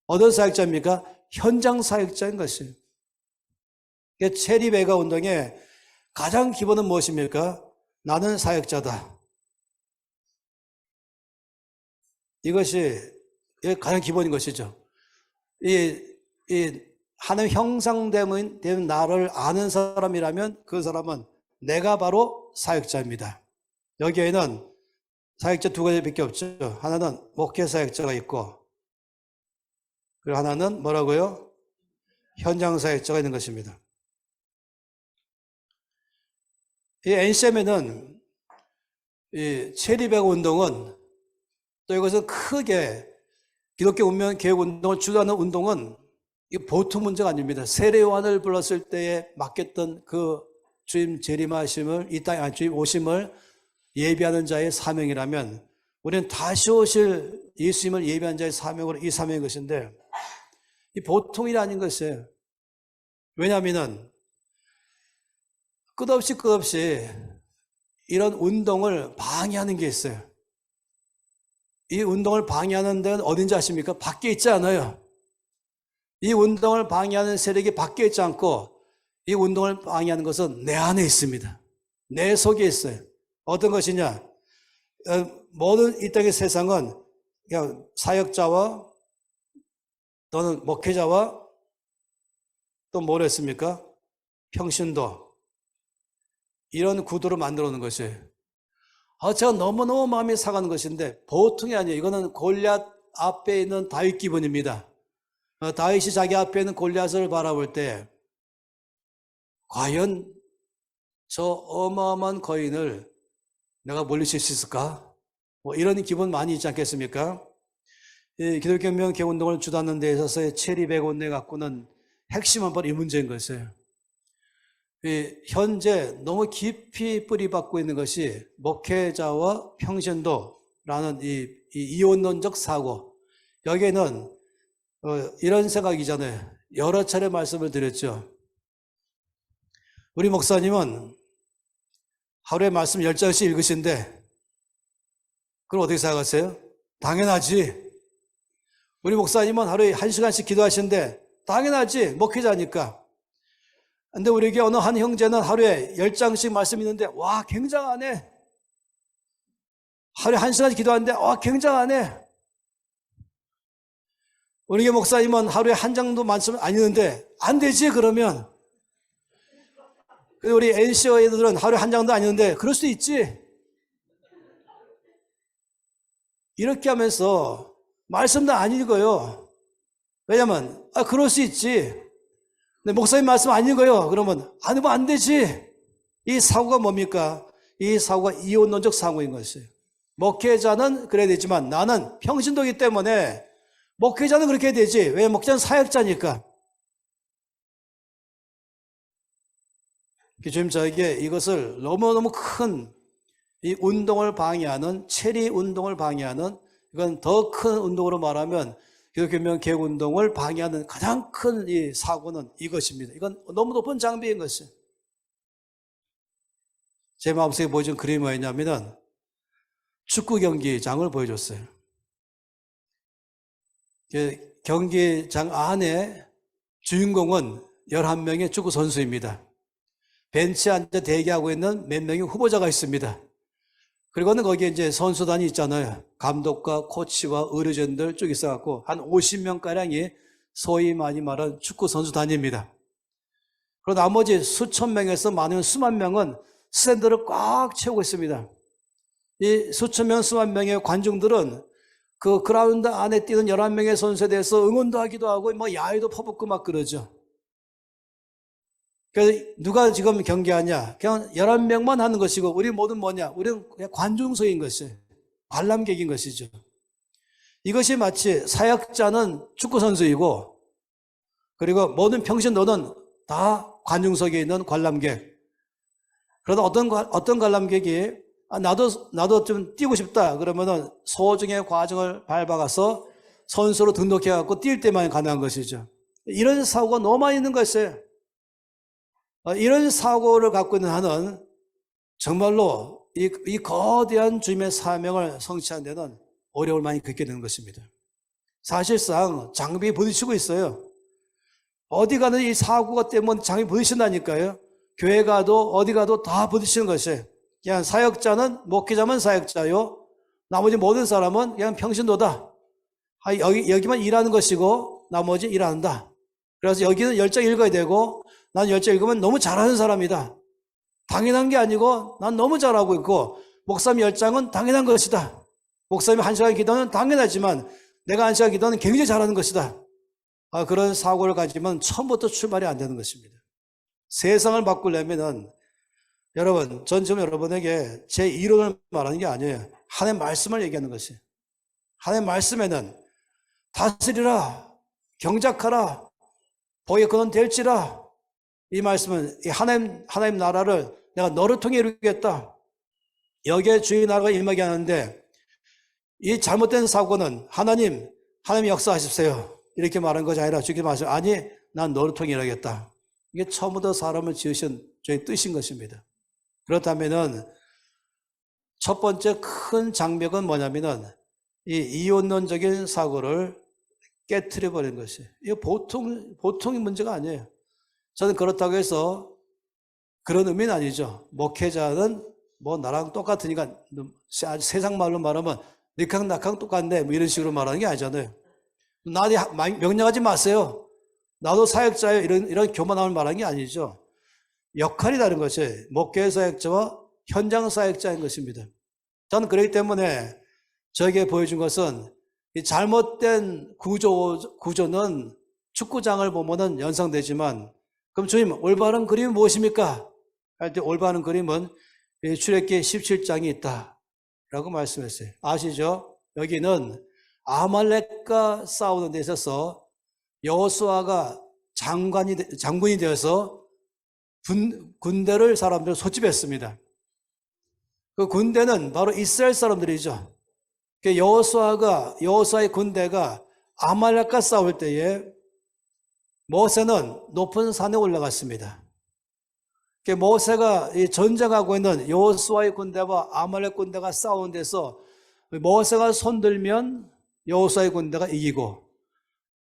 어떤 사역자입니까? 현장 사역자인 것이에요. 체리 베가 운동의 가장 기본은 무엇입니까? 나는 사역자다. 이것이 가장 기본인 것이죠. 이 하나님 형상되는 나를 아는 사람이라면 그 사람은 내가 바로 사역자입니다. 여기에는 사역자 두 가지밖에 없죠. 하나는 목회 사역자가 있고, 그리고 하나는 뭐라고요? 현장 사역자가 있는 것입니다. 이 NCM에는 이 체리백 운동은 또 이것은 크게 기독교 운명 개혁 운동을 주도하는 운동은 이 보통 문제가 아닙니다. 세례 요한을 불렀을 때에 맡겼던 그 주임 재림하심을 이 땅에 주임 오심을 예비하는 자의 사명이라면 우리는 다시 오실 예수님을 예비한 자의 사명으로 이 사명인 것인데 이 보통 일이 아닌 것이에요. 왜냐하면 끝없이 이런 운동을 방해하는 게 있어요. 이 운동을 방해하는 데는 어딘지 아십니까? 밖에 있지 않아요. 이 운동을 방해하는 세력이 밖에 있지 않고 이 운동을 방해하는 것은 내 안에 있습니다. 내 속에 있어요. 어떤 것이냐? 모든 이 땅의 세상은 그냥 사역자와 또는 목회자와 또 뭘 했습니까? 평신도 이런 구도를 만들어 놓은 것이에요. 제가 너무너무 마음이 상하는 것인데 보통이 아니에요. 이거는 골리앗 앞에 있는 다윗 기분입니다. 다윗이 자기 앞에 있는 골리앗을 바라볼 때 과연 저 어마어마한 거인을 내가 물리칠 수 있을까? 뭐 이런 기분 많이 있지 않겠습니까? 이 기독교 운명 개혁 운동을 주도하는 데 있어서의 체리백 운동에 갖고는 핵심은 바로 이 문제인 것이에요. 현재 너무 깊이 뿌리박고 있는 것이 목회자와 평신도라는 이 이원론적 사고. 여기에는 이런 생각이잖아요. 여러 차례 말씀을 드렸죠. 우리 목사님은 하루에 말씀 10장씩 읽으신데 그럼 어떻게 생각하세요? 당연하지. 우리 목사님은 하루에 1시간씩 기도하시는데 당연하지. 목회자니까. 근데 우리에게 어느 한 형제는 하루에 10장씩 말씀 있는데 와 굉장하네. 하루에 1시간씩 기도하는데 와 굉장하네. 우리에게 목사님은 하루에 한 장도 말씀 안 읽는데 안 되지 그러면. 우리 NCO 애들은 하루에 한 장도 안 읽는데 그럴 수도 있지. 이렇게 하면서 말씀도 안 읽어요. 왜냐면 그럴 수 있지. 근데 목사님 말씀 안 읽어요. 그러면 안 읽으면 안 되지. 이 사고가 뭡니까? 이 사고가 이원론적 사고인 것이에요. 목회자는 그래야 되지만 나는 평신도이기 때문에 목회자는 그렇게 해야 되지. 왜? 목회자는 사역자니까. 주님 저에게 이것을 너무너무 큰 이 운동을 방해하는 체리 운동을 방해하는 이건 더 큰 운동으로 말하면 기독교 운명 개혁 운동을 방해하는 가장 큰 이 사고는 이것입니다. 이건 너무 높은 장비인 것이에요. 제 마음속에 보여준 그림이 뭐였냐면은 축구 경기장을 보여줬어요. 경기장 안에 주인공은 11명의 축구 선수입니다. 벤치에 앉아 대기하고 있는 몇 명의 후보자가 있습니다. 그리고는 거기에 이제 선수단이 있잖아요. 감독과 코치와 의료진들 쭉 있어갖고 한 50명가량이 소위 많이 말하는 축구 선수단입니다. 그리고 나머지 수천 명에서 많은 수만 명은 스탠드를 꽉 채우고 있습니다. 이 수천 명, 수만 명의 관중들은 그 그라운드 안에 뛰는 11명의 선수에 대해서 응원도 하기도 하고 뭐 야유도 퍼붓고 막 그러죠. 그래서 누가 지금 경기하냐? 그냥 11명만 하는 것이고 우리 모든 뭐냐? 우리는 그냥 관중석인 것이에요. 관람객인 것이죠. 이것이 마치 사역자는 축구선수이고 그리고 모든 평신도는 다 관중석에 있는 관람객. 그러다 어떤 관람객이 나도 좀 뛰고 싶다 그러면은 소중의 과정을 밟아가서 선수로 등록해갖고 뛸 때만 가능한 것이죠. 이런 사고가 너무 많이 있는 것이에요. 이런 사고를 갖고 있는 한은 정말로 이 거대한 주님의 사명을 성취하는 데는 어려움을 많이 겪게 되는 것입니다. 사실상 장비 부딪히고 있어요. 어디 가는 이 사고가 때문에 장비 부딪힌다니까요. 교회 가도 어디 가도 다 부딪히는 것이에요. 그냥 사역자는, 목회자만 사역자요, 나머지 모든 사람은 그냥 평신도다. 여기만 일하는 것이고 나머지 일 안 한다. 그래서 여기는 열정 읽어야 되고 난 열정 읽으면 너무 잘하는 사람이다. 당연한 게 아니고 난 너무 잘하고 있고, 목사님 열정은 당연한 것이다. 목사님 1시간 기도는 당연하지만 내가 1시간 기도는 굉장히 잘하는 것이다. 그런 사고를 가지면 처음부터 출발이 안 되는 것입니다. 세상을 바꾸려면은, 여러분, 전 지금 여러분에게 제 이론을 말하는 게 아니에요. 하나님의 말씀을 얘기하는 것이에요. 하나님의 말씀에는 다스리라, 경작하라, 복의 근원 될지라, 이 말씀은 하나님 나라를 내가 너를 통해 이루겠다. 여기에 주의 나라가 임하게 하는데, 이 잘못된 사고는 하나님 역사하십시오, 이렇게 말한 것이 아니라 주께서 말씀, 아니 난 너를 통해 일하겠다. 이게 처음부터 사람을 지으신 저의 뜻인 것입니다. 그렇다면은 첫 번째 큰 장벽은 뭐냐면은 이 이혼론적인 사고를 깨트려 버린 것이에요. 이거 보통의 문제가 아니에요. 저는 그렇다고 해서 그런 의미는 아니죠. 목회자는 뭐 나랑 똑같으니까, 세상 말로 말하면 니캉나캉 똑같네, 뭐 이런 식으로 말하는 게 아니잖아요. 나한테 명령하지 마세요, 나도 사역자예요, 이런 교만함을 말하는 게 아니죠. 역할이 다른 것이에요. 목회 사역자와 현장 사역자인 것입니다. 저는 그렇기 때문에 저에게 보여준 것은, 이 잘못된 구조는 축구장을 보면은 연상되지만, 그럼 주님 올바른 그림은 무엇입니까? 할 때 올바른 그림은 출애굽기 17장이 있다 라고 말씀했어요. 아시죠? 여기는 아말렉과 싸우는 데 있어서 여호수아가 장군이 되어서 군대를 사람들을 소집했습니다. 그 군대는 바로 이스라엘 사람들이죠. 여호수아의 군대가 아말렉과 싸울 때에 모세는 높은 산에 올라갔습니다. 모세가 전쟁하고 있는 여호수아의 군대와 아말렉 군대가 싸우는 데서 모세가 손들면 여호수아의 군대가 이기고,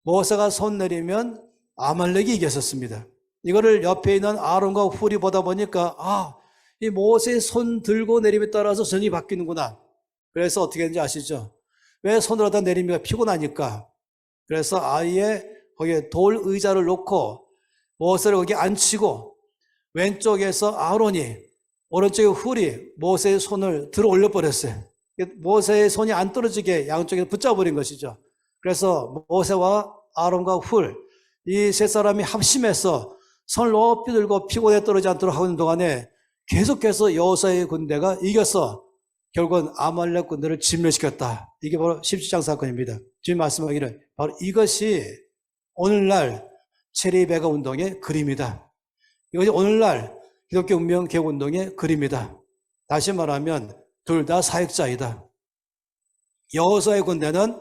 모세가 손 내리면 아말렉이 이겼었습니다. 이거를 옆에 있는 아론과 훌이 보다 보니까, 이 모세의 손 들고 내림에 따라서 전이 바뀌는구나. 그래서 어떻게 했는지 아시죠? 왜 손을 하다 내리면 피곤하니까. 그래서 아예 거기에 돌 의자를 놓고 모세를 거기 앉히고, 왼쪽에서 아론이, 오른쪽에 훌이 모세의 손을 들어 올려버렸어요. 모세의 손이 안 떨어지게 양쪽에서 붙잡아버린 것이죠. 그래서 모세와 아론과 훌, 이 세 사람이 합심해서 손을 높이 들고 피곤에 떨어지지 않도록 하는 동안에 계속해서 여호수아의 군대가 이겨서 결국은 아말렉 군대를 진멸시켰다. 이게 바로 17장 사건입니다. 주님 말씀하기를 바로 이것이 오늘날 체리베가 운동의 그림이다. 이것이 오늘날 기독교 운명 개혁 운동의 그림이다. 다시 말하면 둘 다 사역자이다. 여호수아의 군대는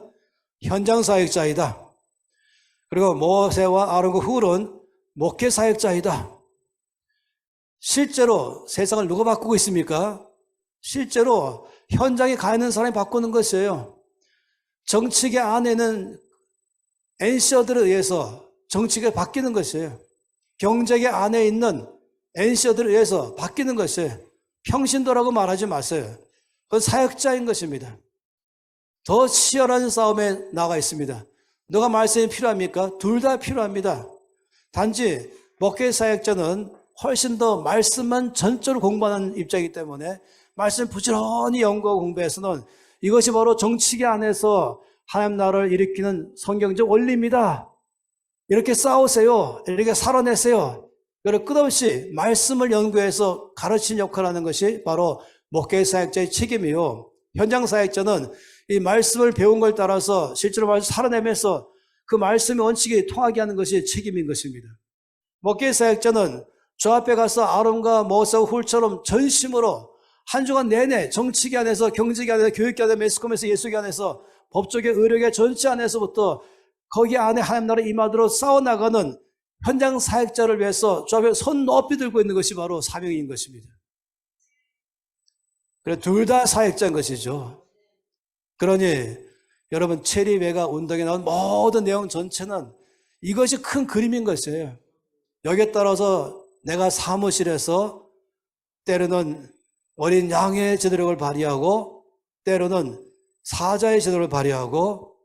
현장 사역자이다. 그리고 모세와 아론과 훌은 목회 사역자이다. 실제로 세상을 누가 바꾸고 있습니까? 실제로 현장에 가 있는 사람이 바꾸는 것이에요. 정치계 안에는 엔시어들에 의해서 정치가 바뀌는 것이에요. 경제계 안에 있는 엔시어들에 의해서 바뀌는 것이에요. 평신도라고 말하지 마세요. 그건 사역자인 것입니다. 더 치열한 싸움에 나가 있습니다. 누가 말씀이 필요합니까? 둘 다 필요합니다. 단지 목회 사역자는 훨씬 더 말씀만 전적으로 공부하는 입장이기 때문에 말씀 부지런히 연구하고 공부해서는 이것이 바로 정치계 안에서 하나님 나라를 일으키는 성경적 원리입니다. 이렇게 싸우세요. 이렇게 살아내세요. 그리고 끝없이 말씀을 연구해서 가르치는 역할을 하는 것이 바로 목회 사역자의 책임이요. 현장 사역자는 이 말씀을 배운 걸 따라서 실제로 말씀 살아내면서 그 말씀의 원칙이 통하게 하는 것이 책임인 것입니다. 목회 사역자는 저 앞에 가서 아론과 모세와 훌처럼 전심으로 한 주간 내내 정치계 안에서, 경제계 안에서, 교육계 안에서, 매스컴에서, 예수계 안에서 법조계, 의료계 전체 안에서부터 거기 안에 하나님 나라 임하도록 싸워나가는 현장 사역자를 위해서 저 앞에 손 높이 들고 있는 것이 바로 사명인 것입니다. 그래, 둘 다 사역자인 것이죠. 그러니 여러분, 체리베가 운동에 나온 모든 내용 전체는 이것이 큰 그림인 것이에요. 여기에 따라서 내가 사무실에서 때로는 어린 양의 제도력을 발휘하고 때로는 사자의 제도를 발휘하고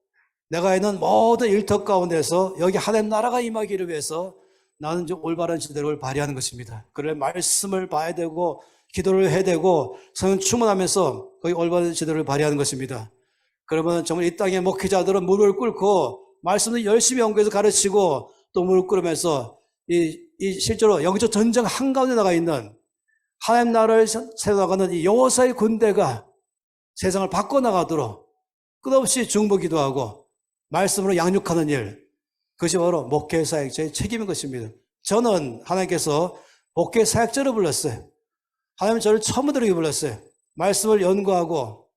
내가 있는 모든 일터 가운데서 여기 하나님 나라가 임하기를 위해서 나는 좀 올바른 제도력을 발휘하는 것입니다. 그래, 말씀을 봐야 되고 기도를 해야 되고 성령 충만하면서 거기 올바른 제도를 발휘하는 것입니다. 그러면 정말 이 땅의 목회자들은 무릎을 꿇고 말씀을 열심히 연구해서 가르치고 또 무릎 꿇으면서 이 실제로 영적 전쟁 한가운데 나가 있는 하나님 나라를 세워나가는 이 여호사의 군대가 세상을 바꿔나가도록 끝없이 중보기도 하고 말씀으로 양육하는 일, 그것이 바로 목회 사역자의 책임인 것입니다. 저는 하나님께서 목회 사역자를 불렀어요. 하나님은 저를 처음 들이게 불렀어요. 말씀을 연구하고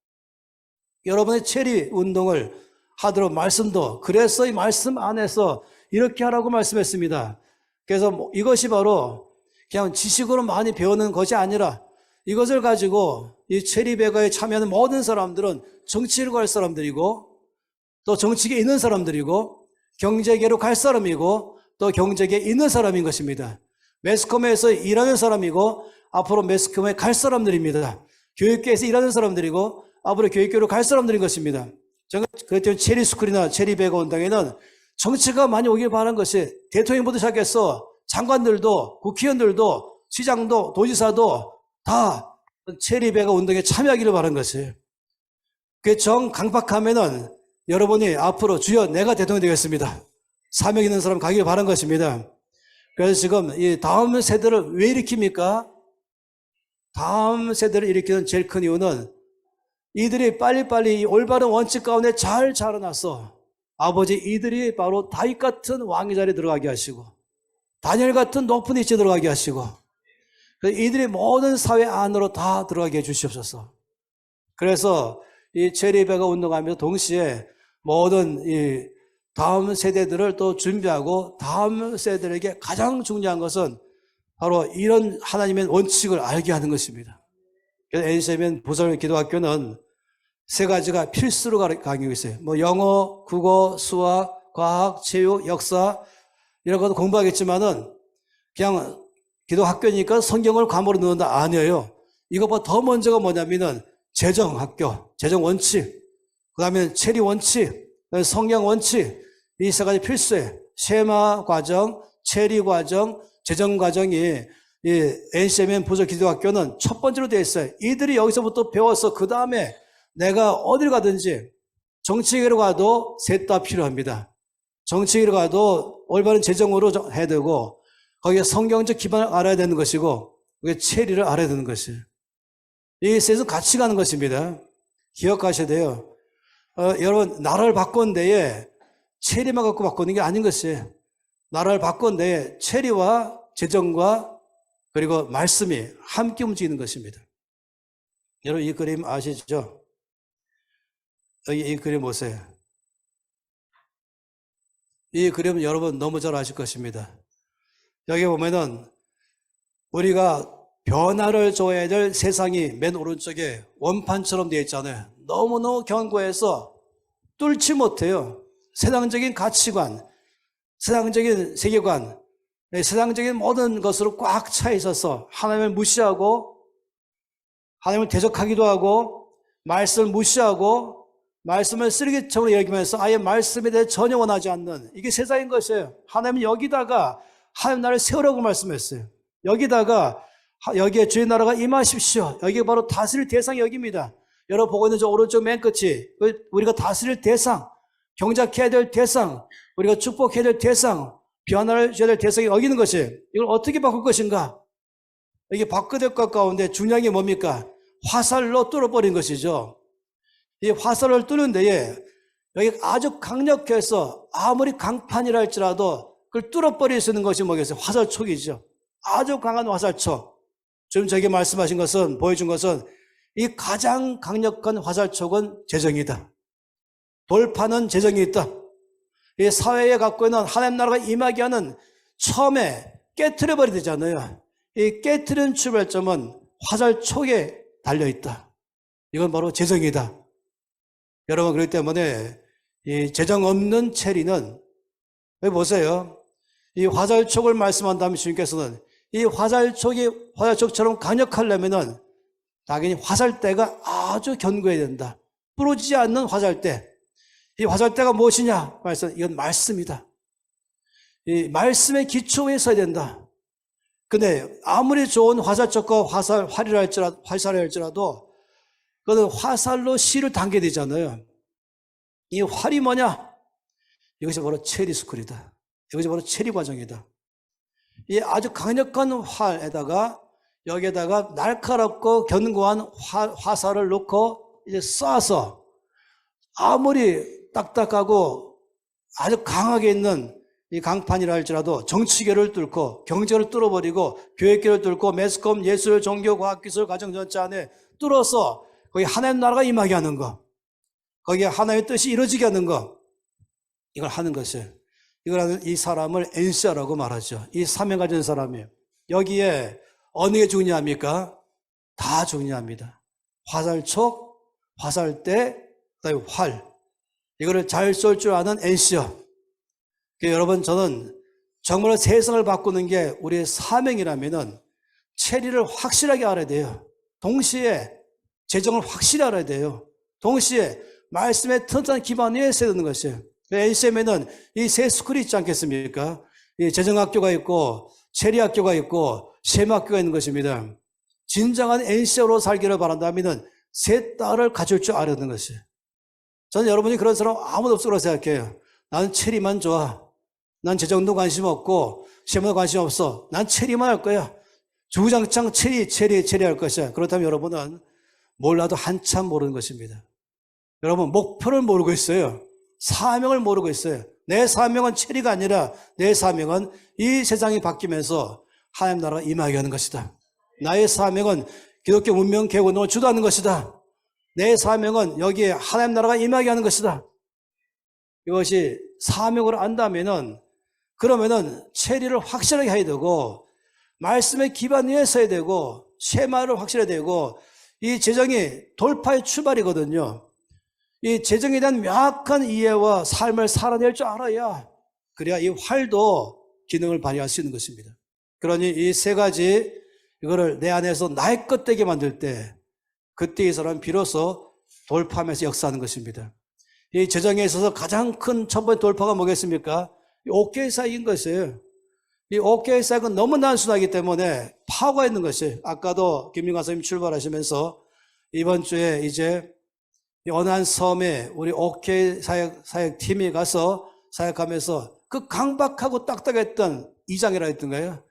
여러분의 체리 운동을 하도록 말씀도, 그래서 이 말씀 안에서 이렇게 하라고 말씀했습니다. 그래서 이것이 바로 그냥 지식으로 많이 배우는 것이 아니라 이것을 가지고 이 체리베가에 참여하는 모든 사람들은 정치를 갈 사람들이고 또 정치계에 있는 사람들이고 경제계로 갈 사람이고 또 경제계에 있는 사람인 것입니다. 매스컴에서 일하는 사람이고 앞으로 매스컴에 갈 사람들입니다. 교육계에서 일하는 사람들이고 앞으로 교육계로 갈 사람들인 것입니다. 제가 그랬더니 체리스쿨이나 체리베가 운동에는 정치가 많이 오길 바라는 것이 대통령부터 시작해서 장관들도 국회의원들도 시장도 도지사도 다 체리베가 운동에 참여하기를 바라는 것이에요. 그 정강박하면은 여러분이 앞으로 주여 내가 대통령 되겠습니다. 사명 있는 사람 가기를 바라는 것입니다. 그래서 지금 이 다음 세대를 왜 일으킵니까? 다음 세대를 일으키는 제일 큰 이유는 이들이 빨리빨리 이 올바른 원칙 가운데 잘 자라나서 아버지 이들이 바로 다윗 같은 왕의 자리에 들어가게 하시고 다니엘 같은 높은 위치에 들어가게 하시고 이들이 모든 사회 안으로 다 들어가게 해 주시옵소서. 그래서 이 체리베가 운동하면서 동시에 모든 이 다음 세대들을 또 준비하고 다음 세대들에게 가장 중요한 것은 바로 이런 하나님의 원칙을 알게 하는 것입니다. 그래서 NCMN 부설 기도학교는 세 가지가 필수로 강의하고 있어요. 뭐 영어, 국어, 수학, 과학, 체육, 역사 이런 것도 공부하겠지만은 그냥 기도학교니까 성경을 과목으로 넣는다 아니에요. 이것보다 더 먼저가 뭐냐면은 재정학교, 재정원칙, 그 다음에 체리 원칙, 성경 원칙, 이 세 가지 필수예요. 쉐마 과정, 체리 과정, 재정 과정이 이 NCMN 부설 기도학교는 첫 번째로 되어 있어요. 이들이 여기서부터 배워서 그 다음에 내가 어딜 가든지 정치계로 가도 셋 다 필요합니다. 정치계로 가도 올바른 재정으로 해야 되고 거기에 성경적 기반을 알아야 되는 것이고 그게 체리를 알아야 되는 것이에요. 이 셋은 같이 가는 것입니다. 기억하셔야 돼요. 여러분 나라를 바꾼 데에 체리만 갖고 바꾸는 게 아닌 것이에요. 나라를 바꾼 데에 체리와 재정과 그리고 말씀이 함께 움직이는 것입니다. 여러분 이 그림 아시죠? 여기 이 그림 보세요. 이 그림은 여러분 너무 잘 아실 것입니다. 여기 보면은 우리가 변화를 줘야 될 세상이 맨 오른쪽에 원판처럼 되어 있잖아요. 너무너무 견고해서 뚫지 못해요. 세상적인 가치관, 세상적인 세계관, 세상적인 모든 것으로 꽉 차 있어서 하나님을 무시하고 하나님을 대적하기도 하고 말씀을 무시하고 말씀을 쓰레기통으로 여기면서 아예 말씀에 대해 전혀 원하지 않는 이게 세상인 것이에요. 하나님은 여기다가 하나님 나라를 세우라고 말씀했어요. 여기다가 여기에 주의 나라가 임하십시오. 여기가 바로 다스릴 대상이 여기입니다. 여러분 보고 있는 저 오른쪽 맨 끝이 우리가 다스릴 대상, 경작해야 될 대상, 우리가 축복해야 될 대상, 변화를 줘야 될 대상이 여기 있는 것이에요. 이걸 어떻게 바꿀 것인가? 이게 바꿔야 될 것 가운데 중요한 게 뭡니까? 화살로 뚫어버린 것이죠. 이 화살을 뚫는 데에 여기 아주 강력해서 아무리 강판이라 할지라도 그걸 뚫어버릴 수 있는 것이 뭐겠어요? 화살촉이죠. 아주 강한 화살촉. 지금 저에게 말씀하신 것은, 보여준 것은 이 가장 강력한 화살촉은 재정이다. 돌파하는 재정이 있다. 이 사회에 갖고 있는 하나님 나라가 임하게 하는 처음에 깨트려버려야 되잖아요. 이 깨트리는 출발점은 화살촉에 달려있다. 이건 바로 재정이다. 여러분, 그렇기 때문에 이 재정 없는 체리는, 여기 보세요. 이 화살촉을 말씀한다면 주님께서는 이 화살촉처럼 강력하려면은 당연히 화살대가 아주 견고해야 된다. 부러지지 않는 화살대. 이 화살대가 무엇이냐? 이건 말씀이다. 이 말씀의 기초에 서야 된다. 근데 아무리 좋은 화살촉과 활이라 할지라도 그거는 화살로 실을 당겨야 되잖아요. 이 활이 뭐냐? 이것이 바로 체리 스쿨이다. 이것이 바로 체리 과정이다. 이 아주 강력한 활에다가 여기에다가 날카롭고 견고한 화살을 놓고 이제 쏴서 아무리 딱딱하고 아주 강하게 있는 이 강판이라 할지라도 정치계를 뚫고 경제를 뚫어버리고 교육계를 뚫고 매스컴, 예술, 종교, 과학, 기술, 가정 전체 안에 뚫어서 거기 하나님 나라가 임하게 하는 거, 거기에 하나님의 뜻이 이루어지게 하는 거, 이걸 하는 것이에요. 이걸 하는 이 사람을 엔시아라고 말하죠. 이 사명 가진 사람이에요. 여기에 어느 게 중요합니까? 다 중요합니다. 화살촉, 화살대, 그다음에 활. 이거를 잘 쏠 줄 아는 엔시아. 여러분, 저는 정말 세상을 바꾸는 게 우리의 사명이라면은 체리를 확실하게 알아야 돼요. 동시에 재정을 확실히 알아야 돼요. 동시에 말씀의 튼튼한 기반 위에 서야 되는 것이에요. NCM에는 이 세 스쿨이 있지 않겠습니까? 이 재정학교가 있고 체리학교가 있고 셈학교가 있는 것입니다. 진정한 NC로 살기를 바란다면 세 딸을 갖출 줄 알아야 되는 것이에요. 저는 여러분이 그런 사람 아무도 없을 거라고 생각해요. 나는 체리만 좋아. 난 재정도 관심 없고 시험도 관심 없어. 난 체리만 할 거야. 주구장창 체리 할 것이야. 그렇다면 여러분은 몰라도 한참 모르는 것입니다. 여러분, 목표를 모르고 있어요. 사명을 모르고 있어요. 내 사명은 체리가 아니라 내 사명은 이 세상이 바뀌면서 하나님 나라가 임하게 하는 것이다. 나의 사명은 기독교 문명 개국운동을 주도하는 것이다. 내 사명은 여기에 하나님 나라가 임하게 하는 것이다. 이것이 사명을 안다면은 그러면은 체리를 확실하게 해야 되고 말씀의 기반 위에 서야 되고 쉐마를 확실해야 되고 이 재정이 돌파의 출발이거든요. 이 재정에 대한 명확한 이해와 삶을 살아낼 줄 알아야 그래야 이 활도 기능을 발휘할 수 있는 것입니다. 그러니 이 세 가지 이거를 내 안에서 나의 것 되게 만들 때 그때 이 사람은 비로소 돌파하면서 역사하는 것입니다. 이 재정에 있어서 가장 큰 첫 번째 돌파가 뭐겠습니까? 이 옥계의 사역인 것이에요. 이 옥계의 사역은 너무 단순하기 때문에 파워가 있는 것이에요. 아까도 김민관 선생님 출발하시면서 이번 주에 이제 어느 한 섬에 우리 옥계 사역팀이 가서 사역하면서 그 강박하고 딱딱했던 이장이라 했던가요?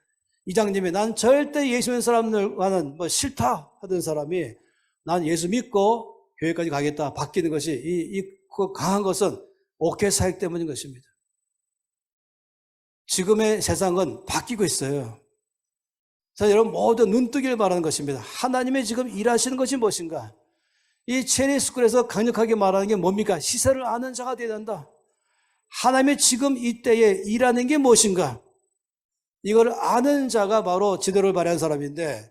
이장님이 난 절대 예수 믿는 사람들과는 싫다 하던 사람이 난 예수 믿고 교회까지 가겠다 바뀌는 것이 그 강한 것은 옥계 사역 때문인 것입니다. 지금의 세상은 바뀌고 있어요. 자, 여러분 모두 눈뜨기를 바라는 것입니다. 하나님의 지금 일하시는 것이 무엇인가? 이 체리 스쿨에서 강력하게 말하는 게 뭡니까? 시세를 아는 자가 되어야 된다. 하나님의 지금 이때에 일하는 게 무엇인가? 이걸 아는 자가 바로 지도를 발휘한 사람인데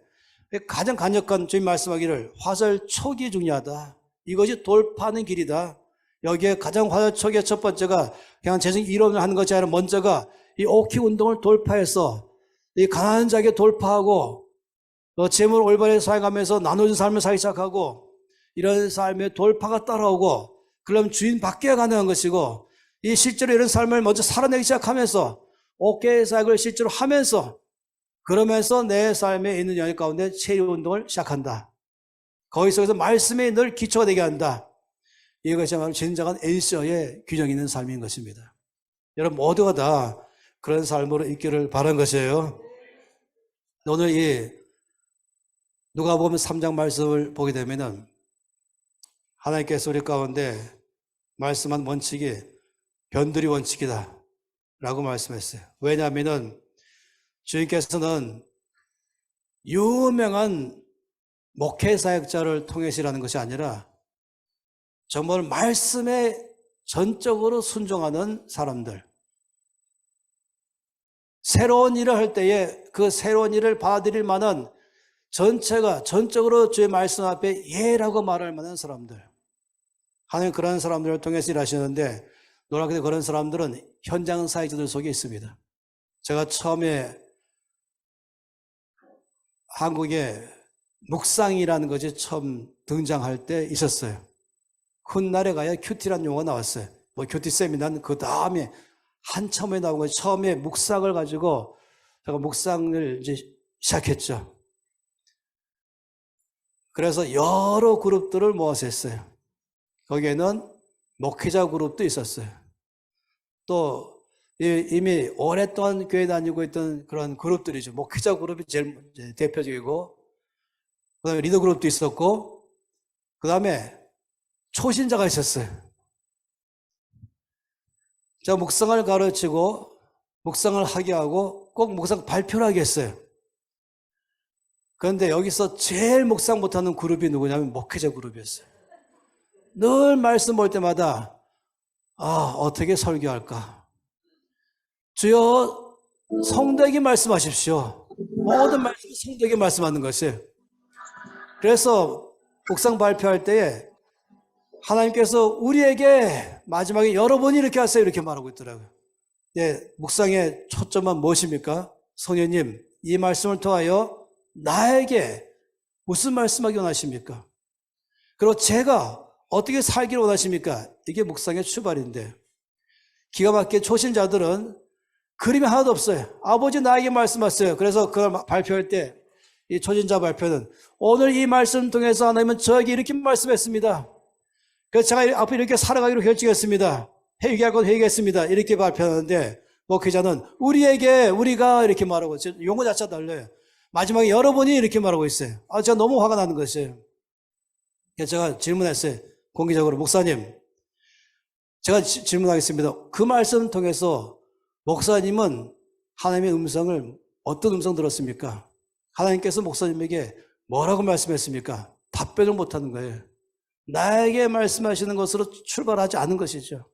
가장 강력한 주님 말씀하기를 화살촉이 중요하다. 이것이 돌파하는 길이다. 여기에 가장 화살촉의 첫 번째가 그냥 재정 이론을 하는 것이 아니라 먼저가 이 오키 운동을 돌파해서 이 가난한 자에게 돌파하고 재물을 올바르게 사용하면서 나눠준 삶을 살기 시작하고 이런 삶의 돌파가 따라오고 그럼 주인 바뀌어 가능한 것이고 이 실제로 이런 삶을 먼저 살아내기 시작하면서 옥계의 사역을 실제로 하면서 그러면서 내 삶에 있는 영역 가운데 체리 운동을 시작한다. 거기 속에서 말씀에 늘 기초가 되게 한다. 이것이 바로 진정한 엔시어의 균형 있는 삶인 것입니다. 여러분 모두가 다 그런 삶으로 있기를 바란 것이에요. 오늘 이 누가복음 3장 말씀을 보게 되면은 하나님께서 우리 가운데 말씀한 원칙이 변두리 원칙이다 라고 말씀했어요. 왜냐하면은 주님께서는 유명한 목회 사역자를 통해서라는 것이 아니라 정말 말씀의 전적으로 순종하는 사람들. 새로운 일을 할 때에 그 새로운 일을 받아들일 만한 전적으로 주의 말씀 앞에 예라고 말할 만한 사람들. 하나님 그런 사람들을 통해서 일하시는데 놀랍게도 그런 사람들은 현장 사역자들 속에 있습니다. 제가 처음에 한국에 묵상이라는 것이 처음 등장할 때 있었어요. 훗날에 가야 큐티라는 용어가 나왔어요. 뭐 큐티 세미나는 그 다음에 한참에 나온 거예요. 처음에 묵상을 가지고 제가 묵상을 이제 시작했죠. 그래서 여러 그룹들을 모아서 했어요. 거기에는 목회자 그룹도 있었어요. 또 이미 오랫동안 교회 다니고 있던 그런 그룹들이죠. 목회자 그룹이 제일 대표적이고, 그 다음에 리더 그룹도 있었고, 그 다음에 초신자가 있었어요. 제가 묵상을 가르치고 묵상을 하게 하고 꼭 묵상 발표를 하게 했어요. 그런데 여기서 제일 묵상 못하는 그룹이 누구냐면 목회자 그룹이었어요. 늘 말씀 볼 때마다 어떻게 설교할까? 주여 성도에게 말씀하십시오. 모든 말씀 성도에게 말씀하는 것이에요. 그래서 묵상 발표할 때에 하나님께서 우리에게 마지막에 여러분이 이렇게 하세요 이렇게 말하고 있더라고요. 묵상의 초점은 무엇입니까? 성령님, 이 말씀을 통하여 나에게 무슨 말씀하기 원하십니까? 그리고 제가 어떻게 살기를 원하십니까? 이게 묵상의 출발인데, 기가 막히게 초신자들은 그림이 하나도 없어요. 아버지 나에게 말씀하세요. 그래서 그걸 발표할 때 이 초신자 발표는 오늘 이 말씀 통해서 하나님은 저에게 이렇게 말씀했습니다. 그래서 제가 앞으로 이렇게 살아가기로 결정했습니다. 회개할 건 회개했습니다. 이렇게 발표하는데 목회자는 우리가 이렇게 말하고, 용어 자체가 달라요. 마지막에 여러분이 이렇게 말하고 있어요. 제가 너무 화가 나는 것이에요. 그래서 제가 질문했어요. 공개적으로, 목사님, 제가 질문하겠습니다. 그 말씀 통해서 목사님은 하나님의 음성을 어떤 음성 들었습니까? 하나님께서 목사님에게 뭐라고 말씀했습니까? 답변을 못하는 거예요. 나에게 말씀하시는 것으로 출발하지 않은 것이죠.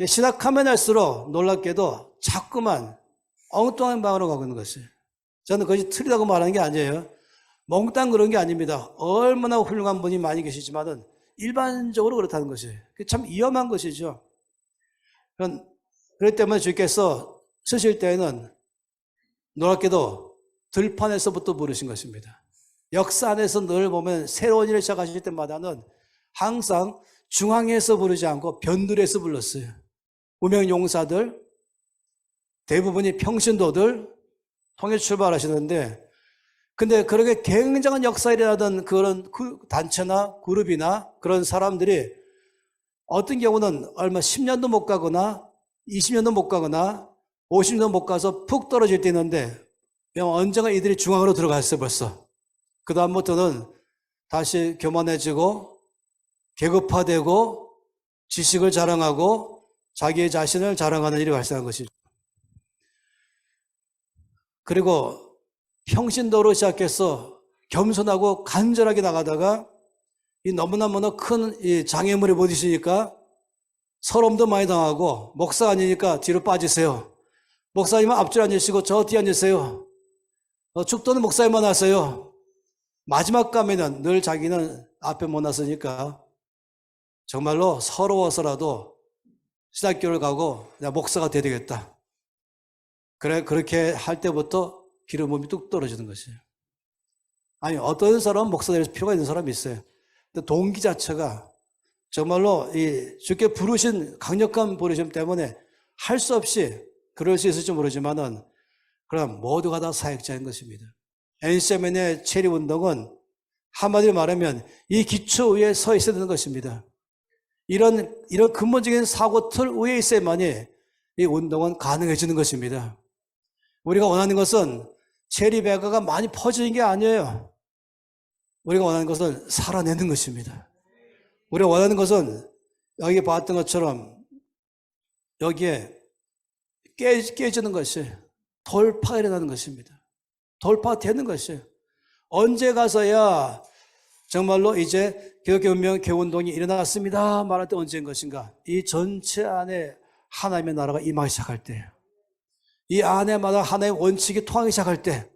신학하면 할수록 놀랍게도 자꾸만 엉뚱한 방으로 가고 있는 것이에요. 저는 그것이 틀리다고 말하는 게 아니에요. 몽땅 그런 게 아닙니다. 얼마나 훌륭한 분이 많이 계시지만은 일반적으로 그렇다는 것이에요. 참 위험한 것이죠. 그렇기 때문에 주께서 쓰실 때에는 놀랍게도 들판에서부터 부르신 것입니다. 역사 안에서 늘 보면 새로운 일을 시작하실 때마다는 항상 중앙에서 부르지 않고 변두리에서 불렀어요. 무명용사들, 대부분이 평신도들 통해 출발하시는데, 근데 그렇게 굉장한 역사에 일어나던 그런 단체나 그룹이나 그런 사람들이 어떤 경우는 얼마 10년도 못 가거나 20년도 못 가거나 50년도 못 가서 푹 떨어질 때 있는데 언젠가 이들이 중앙으로 들어갔어요. 벌써 그 다음부터는 다시 교만해지고 계급화되고 지식을 자랑하고 자기의 자신을 자랑하는 일이 발생한 것이죠. 그리고 평신도로 시작해서 겸손하고 간절하게 나가다가 이 너무나 큰 이 장애물에 부딪히니까 서름도 많이 당하고, 목사 아니니까 뒤로 빠지세요. 목사님은 앞줄 앉으시고 저 뒤에 앉으세요. 축도는 목사님만 하세요. 마지막 가면은 늘 자기는 앞에 못 나서니까 정말로 서러워서라도 신학교를 가고 내가 목사가 돼야 되겠다. 그렇게 할 때부터 기름 부음이 뚝 떨어지는 것이에요. 아니, 어떤 사람은 목사 될 필요가 있는 사람이 있어요. 근데 동기 자체가 정말로 이 주께 부르신 강력한 부르심 때문에 할 수 없이 그럴 수 있을지 모르지만은 그럼 모두가 다 사역자인 것입니다. NCMN의 체리운동은 한마디로 말하면 이 기초 위에 서 있어야 되는 것입니다. 이런 근본적인 사고 틀 위에 있어야만이 이 운동은 가능해지는 것입니다. 우리가 원하는 것은 체리배가가 많이 퍼지는 게 아니에요. 우리가 원하는 것은 살아내는 것입니다. 우리가 원하는 것은 여기 봤던 것처럼 여기에 깨지는 것이 돌파가 일어나는 것입니다. 돌파되는 것이에요. 언제 가서야 정말로 이제 기독교 운명 개운동이 일어났습니다 말할 때 언제인 것인가? 이 전체 안에 하나님의 나라가 임하기 시작할 때, 이 안에마다 하나님의 원칙이 통하기 시작할 때,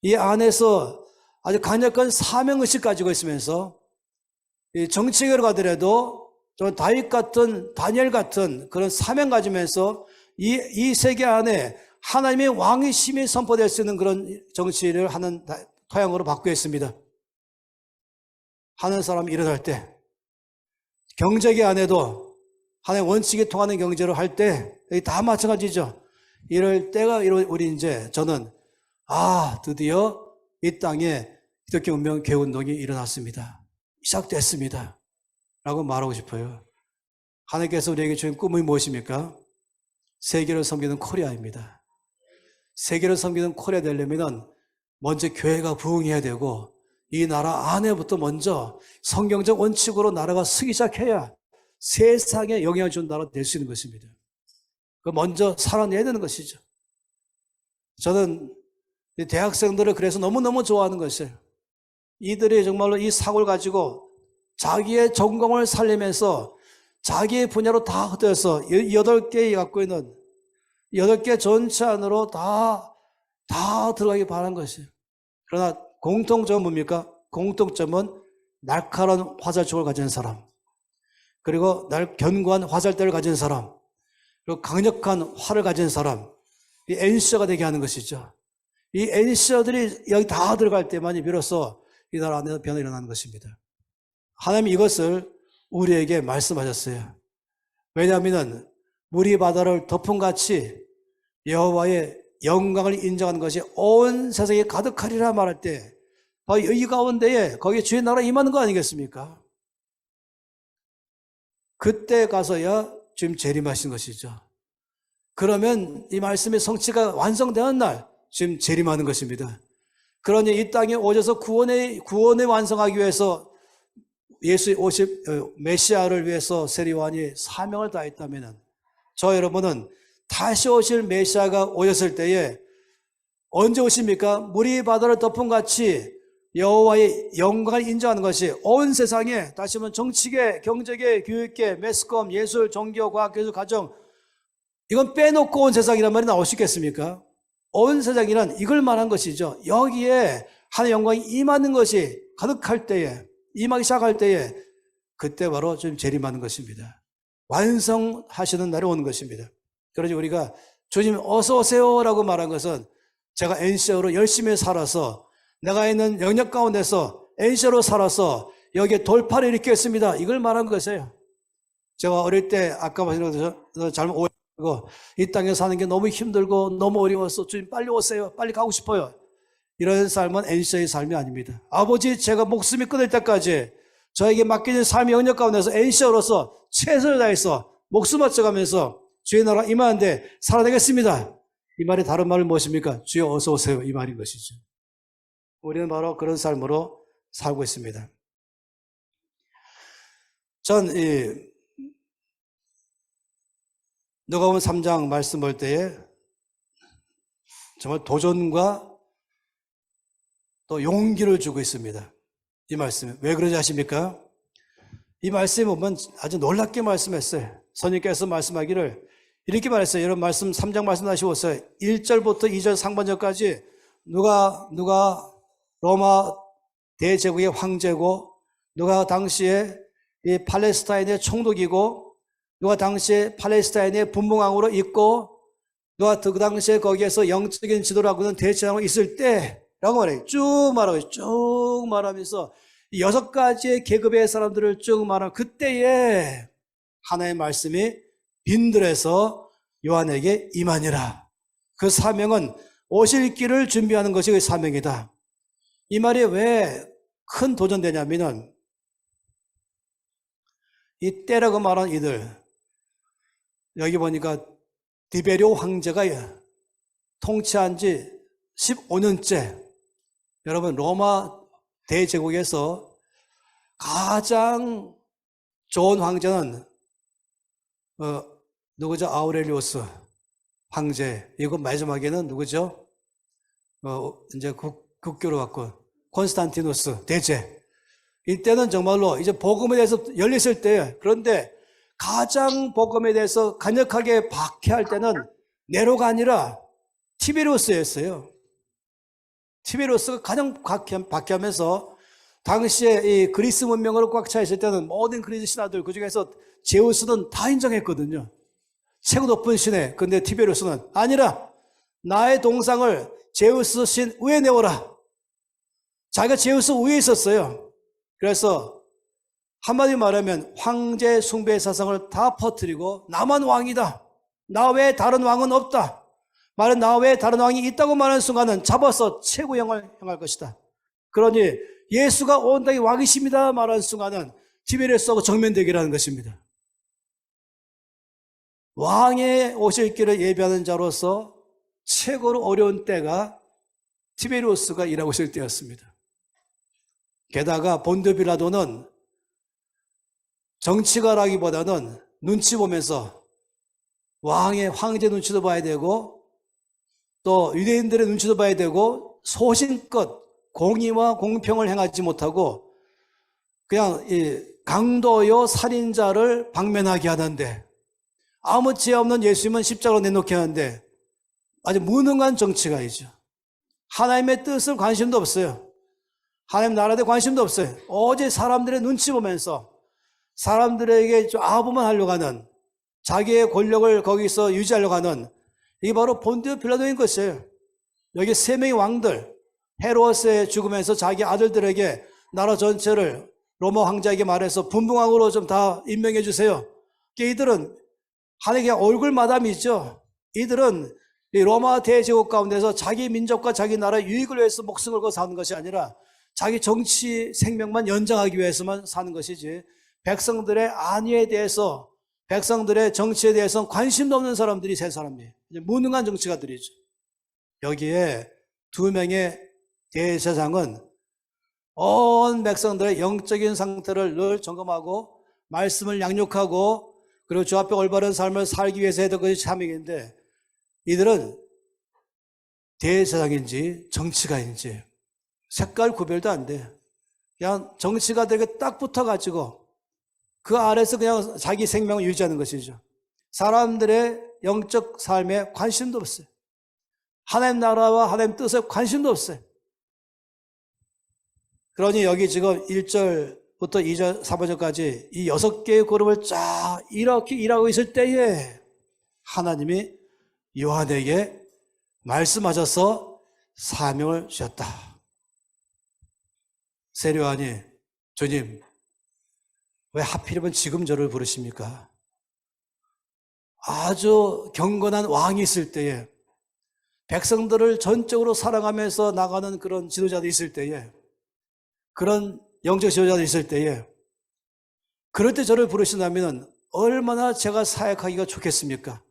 이 안에서 아주 강력한 사명의식 가지고 있으면서 이 정치계로 가더라도 좀 다윗 같은 다니엘 같은 그런 사명 가지면서 이 세계 안에 하나님의 왕의 심이 선포될 수 있는 그런 정치를 하는 토양으로 바꾸었습니다. 하는 사람이 일어날 때, 경제계 안에도 하나의 원칙이 통하는 경제를 할 때, 다 마찬가지죠. 이럴 때가 우리 이제 저는 드디어 이 땅에 기독교 운명 개운동이 일어났습니다. 시작됐습니다. 라고 말하고 싶어요. 하나님께서 우리에게 주신 꿈이 무엇입니까? 세계를 섬기는 코리아입니다. 세계를 섬기는 코리아 되려면 먼저 교회가 부흥해야 되고 이 나라 안에부터 먼저 성경적 원칙으로 나라가 서기 시작해야 세상에 영향을 주는 나라가 될 수 있는 것입니다. 그 먼저 살아내야 되는 것이죠. 저는 대학생들을 그래서 너무너무 좋아하는 것이에요. 이들이 정말로 이 사고를 가지고 자기의 전공을 살리면서 자기의 분야로 다 흩어져서 8개 갖고 있는 8개 전체 안으로 다 들어가기 바라는 것이에요. 그러나 공통점은 뭡니까? 공통점은 날카로운 화살촉을 가진 사람, 그리고 견고한 화살대를 가진 사람, 그리고 강력한 활을 가진 사람, 이 엔시어가 되게 하는 것이죠. 이 엔시어들이 여기 다 들어갈 때만이 비로소 이 나라 안에서 변화가 일어나는 것입니다. 하나님이 이것을 우리에게 말씀하셨어요. 왜냐하면 물이 바다를 덮음같이 여호와의 영광을 인정하는 것이 온 세상에 가득하리라 말할 때 바로 이 가운데에 거기에 주의 나라가 임하는 거 아니겠습니까? 그때 가서야 주님 재림하신 것이죠. 그러면 이 말씀의 성취가 완성되는 날 지금 재림하는 것입니다. 그러니 이 땅에 오셔서 구원에 완성하기 위해서 예수 오실 메시아를 위해서 세리요한이 사명을 다했다면 저 여러분은 다시 오실 메시아가 오셨을 때에 언제 오십니까? 물이 바다를 덮음같이 여호와의 영광을 인정하는 것이 온 세상에, 다시 한번 정치계, 경제계, 교육계, 매스컴, 예술, 종교, 과학, 교육, 가정, 이건 빼놓고 온 세상이란 말이 나올 수 있겠습니까? 온 세상이란 이걸 말한 것이죠. 여기에 하나님의 영광이 임하는 것이 가득할 때에, 임하기 시작할 때에 그때 바로 좀 재림하는 것입니다. 완성하시는 날이 오는 것입니다. 그러지 우리가 주님 어서 오세요라고 말한 것은 제가 NCO로 열심히 살아서 내가 있는 영역 가운데서 NCO로 살아서 여기에 돌파를 일으켰습니다. 이걸 말한 것이에요. 제가 어릴 때 아까 말씀드린 잘못 오해하고 이 땅에 사는 게 너무 힘들고 너무 어려워서 주님 빨리 오세요. 빨리 가고 싶어요. 이런 삶은 NCO의 삶이 아닙니다. 아버지, 제가 목숨이 끊을 때까지 저에게 맡겨진 삶의 영역 가운데서 NCO로서 최선을 다해서 목숨 바쳐가면서 주의 나라 임하는데 살아내겠습니다. 이 말이 다른 말은 무엇입니까? 주여 어서 오세요. 이 말인 것이죠. 우리는 바로 그런 삶으로 살고 있습니다. 전 누가복음 3장 말씀 볼 때에 정말 도전과 또 용기를 주고 있습니다. 이 말씀. 왜 그러지 아십니까? 이 말씀에 보면 아주 놀랍게 말씀했어요. 선생님께서 말씀하기를 이렇게 말했어요. 여러분 말씀 3장 말씀 다시 보세요. 1절부터 2절 상반절까지 누가 로마 대제국의 황제고, 누가 당시에 이 팔레스타인의 총독이고, 누가 당시에 팔레스타인의 분봉왕으로 있고, 누가 그 당시에 거기에서 영적인 지도를 하고 있는 대제장으로 있을 때라고 말해요. 쭉 말하고 쭉 말하면서 6가지의 계급의 사람들을 쭉 말하고 그때에 하나의 말씀이 빈들에서 요한에게 임하니라. 그 사명은 오실 길을 준비하는 것이 그 사명이다. 이 말이 왜 큰 도전되냐면은 이 때라고 말한 이들, 여기 보니까 디베리오 황제가 통치한 지 15년째. 여러분 로마 대제국에서 가장 좋은 황제는 누구죠? 아우렐리우스 황제. 이거 마지막에는 누구죠? 이제 국교로 갖고 콘스탄티누스 대제. 이때는 정말로 이제 복음에 대해서 열렸을 때예요. 그런데 가장 복음에 대해서 강력하게 박해할 때는 네로가 아니라 티베리우스였어요. 티베리우스가 가장 박해하면서 당시에 이 그리스 문명으로 꽉 차 있을 때는 모든 그리스 신하들 그중에서 제우스는 다 인정했거든요. 최고 높은 신에. 근데 티베리우스는 아니라 나의 동상을 제우스 신 위에 내어라. 자기가 제우스 위에 있었어요. 그래서 한마디 말하면 황제 숭배 사상을 다 퍼뜨리고 나만 왕이다. 나 외에 다른 왕은 없다. 말은 나 외에 다른 왕이 있다고 말하는 순간은 잡아서 최고형을 행할 것이다. 그러니 예수가 온 땅의 왕이십니다 말하는 순간은 티베리우스하고 정면대결하는 것입니다. 왕의 오실 길을 예비하는 자로서 최고로 어려운 때가 티베리우스가 일하고 있을 때였습니다. 게다가 본디오 빌라도는 정치가라기보다는 눈치 보면서 황제 눈치도 봐야 되고 또 유대인들의 눈치도 봐야 되고 소신껏 공의와 공평을 행하지 못하고 그냥 이 강도요 살인자를 방면하게 하는데 아무 죄 없는 예수님은 십자가로 내놓게 하는데 아주 무능한 정치가이죠. 하나님의 뜻을 관심도 없어요. 하나님 나라에 관심도 없어요. 오직 사람들의 눈치 보면서 사람들에게 좀 아부만 하려고 하는 자기의 권력을 거기서 유지하려고 하는 이게 바로 본디오 빌라도인 것이에요. 여기 세 명의 왕들 헤로스의 죽으면서 자기 아들들에게 나라 전체를 로마 황제에게 말해서 분봉왕으로 좀 다 임명해 주세요. 이들은 하나님의 얼굴 마담이죠. 이들은 이 로마 대제국 가운데서 자기 민족과 자기 나라 유익을 위해서 목숨을 걸고 사는 것이 아니라 자기 정치 생명만 연장하기 위해서만 사는 것이지 백성들의 안위에 대해서 백성들의 정치에 대해서는 관심도 없는 사람들이 세 사람이에요. 무능한 정치가들이죠. 여기에 두 명의 대제사장은 온 백성들의 영적인 상태를 늘 점검하고 말씀을 양육하고 그리고 주 앞에 올바른 삶을 살기 위해서 했던 것이 참이인데 이들은 대제사장인지 정치가인지 색깔 구별도 안 돼. 그냥 정치가들에게 딱 붙어가지고 그 아래서 그냥 자기 생명을 유지하는 것이죠. 사람들의 영적 삶에 관심도 없어요. 하나님 나라와 하나님 뜻에 관심도 없어요. 그러니 여기 지금 1절부터 2절, 4절까지 이 6개의 그룹을 쫙 이렇게 일하고 있을 때에 하나님이 요한에게 말씀하셔서 사명을 주셨다. 세례요한이 주님 왜 하필이면 지금 저를 부르십니까? 아주 경건한 왕이 있을 때에 백성들을 전적으로 사랑하면서 나가는 그런 지도자도 있을 때에 그런 영적 지도자도 있을 때에 그럴 때 저를 부르신다면 얼마나 제가 사역하기가 좋겠습니까?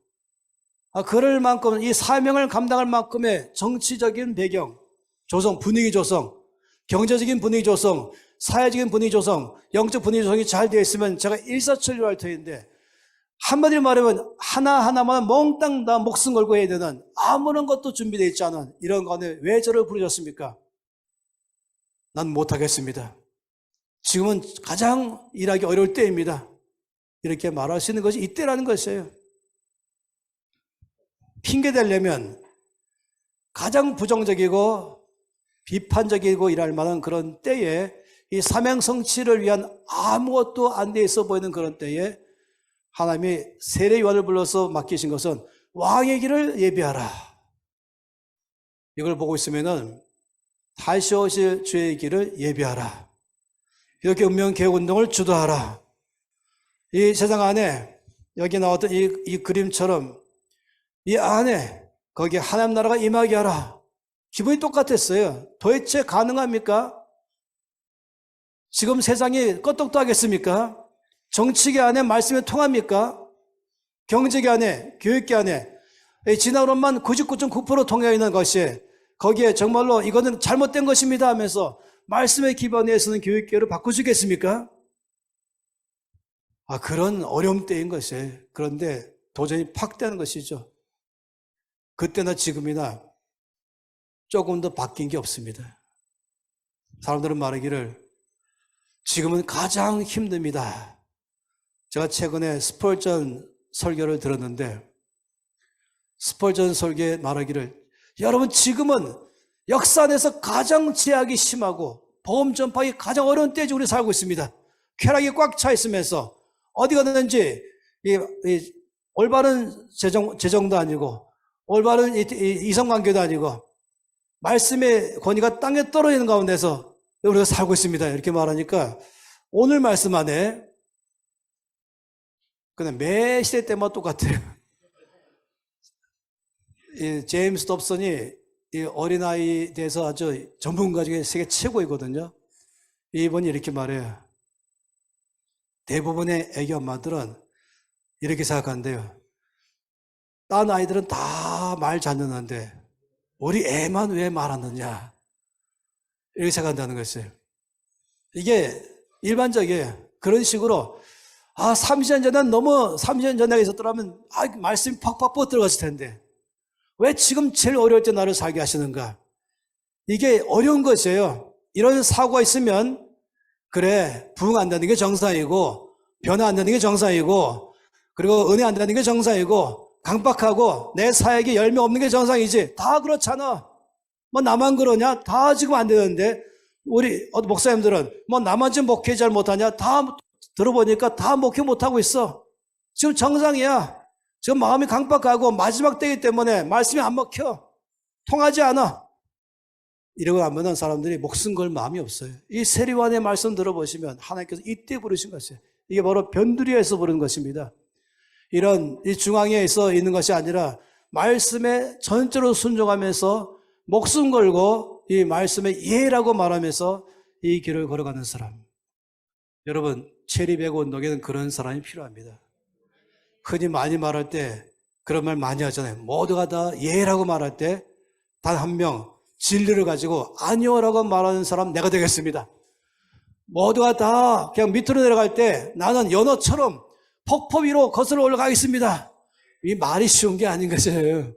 그럴 만큼 이 사명을 감당할 만큼의 정치적인 배경, 조성, 분위기 조성, 경제적인 분위기 조성, 사회적인 분위기 조성, 영적 분위기 조성이 잘 되어 있으면 제가 일사천리할 터인데 한마디로 말하면 하나하나만 몽땅 다 목숨 걸고 해야 되는 아무런 것도 준비되어 있지 않은 이런 가운데 왜 저를 부르셨습니까? 난 못하겠습니다. 지금은 가장 일하기 어려울 때입니다. 이렇게 말할 수 있는 것이 이때라는 것이에요. 핑계대려면 가장 부정적이고 비판적이고 일할 만한 그런 때에 이 사명 성취를 위한 아무것도 안 돼 있어 보이는 그런 때에 하나님이 세례 요한을 불러서 맡기신 것은 왕의 길을 예비하라. 이걸 보고 있으면은 다시 오실 주의 길을 예비하라. 이렇게 운명개혁운동을 주도하라. 이 세상 안에 여기 나왔던 이 그림처럼 이 안에 거기에 하나님 나라가 임하게 하라. 기분이 똑같았어요. 도대체 가능합니까? 지금 세상이 껐떡도 하겠습니까? 정치계 안에 말씀이 통합니까? 경제계 안에, 교육계 안에 지나로만 99.9% 통해 있는 것이 거기에 정말로 이거는 잘못된 것입니다 하면서 말씀의 기반에서는 교육계를 바꾸시겠습니까? 그런 어려움 때인 것이에요. 그런데 도전이 팍되는 것이죠. 그때나 지금이나 조금 더 바뀐 게 없습니다. 사람들은 말하기를 지금은 가장 힘듭니다. 제가 최근에 스펄전 설교를 들었는데 스펄전 설교에 말하기를, 여러분 지금은 역사 안에서 가장 제약이 심하고 보험 전파가 가장 어려운 때에 우리 살고 있습니다. 쾌락이 꽉 차 있으면서 어디 가든지 이 올바른 재정도 아니고 올바른 이성관계도 아니고 말씀의 권위가 땅에 떨어지는 가운데서 우리가 살고 있습니다. 이렇게 말하니까 오늘 말씀 안에 그냥 매 시대 때마다 똑같아요. 이 제임스 dobson이 이 어린아이에 대해서 아주 전문가 중에 세계 최고이거든요. 이분이 이렇게 말해요. 대부분의 애기 엄마들은 이렇게 생각한대요. 딴 아이들은 다 말 잘 듣는데 우리 애만 왜 말 안 듣냐, 이렇게 생각한다는 것이에요. 이게 일반적이에요. 그런 식으로 30년 전에 너무 30년 전에 있었더라면 말씀이 팍팍 뻗어 들어갔을 텐데 왜 지금 제일 어려울 때 나를 살게 하시는가? 이게 어려운 것이에요. 이런 사고가 있으면 그래, 부흥 안 되는 게 정상이고 변화 안 되는 게 정상이고 그리고 은혜 안 되는 게 정상이고 강박하고 내 사역에 열매 없는 게 정상이지. 다 그렇잖아. 뭐 나만 그러냐? 다 지금 안 되는데 우리 목사님들은 뭐 나만 지금 목회 잘 못하냐? 다 들어보니까 다 목회 못하고 있어. 지금 정상이야. 지금 마음이 강박하고 마지막 때이기 때문에 말씀이 안 먹혀. 통하지 않아. 이러고 하면은 사람들이 목숨 걸 마음이 없어요. 이 세리완의 말씀 들어보시면 하나님께서 이때 부르신 것이에요. 이게 바로 변두리에서 부르는 것입니다. 이런 이 중앙에서 있는 것이 아니라 말씀에 전적으로 순종하면서 목숨 걸고 이 말씀의 예라고 말하면서 이 길을 걸어가는 사람. 여러분, 체리배고 운동에는 그런 사람이 필요합니다. 흔히 많이 말할 때 그런 말 많이 하잖아요. 모두가 다 예라고 말할 때 단 한 명 진리를 가지고 아니요라고 말하는 사람 내가 되겠습니다. 모두가 다 그냥 밑으로 내려갈 때 나는 연어처럼 폭포 위로 거슬러 올라가겠습니다. 이 말이 쉬운 게 아닌 것이에요.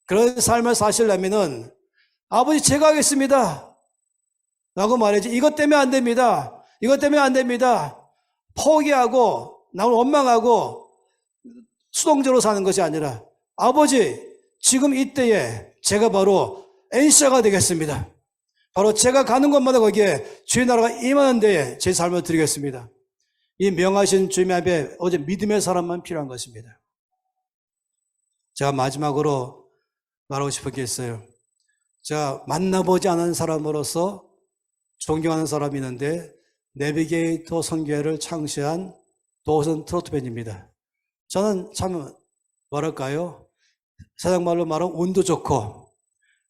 그런 삶을 사시려면은 아버지 제가 하겠습니다 라고 말해야지. 이것 때문에 안 됩니다. 이것 때문에 안 됩니다. 포기하고 나를 원망하고 수동적으로 사는 것이 아니라 아버지 지금 이때에 제가 바로 엔시아가 되겠습니다. 바로 제가 가는 곳마다 거기에 주의 나라가 임하는 데에 제 삶을 드리겠습니다. 이 명하신 주님 앞에 어제 믿음의 사람만 필요한 것입니다. 제가 마지막으로 말하고 싶은 게 있어요. 제가 만나보지 않은 사람으로서 존경하는 사람이 있는데 내비게이터 선교회를 창시한 도선 트로트밴입니다. 저는 참 뭐랄까요? 세상 말로 말하면 운도 좋고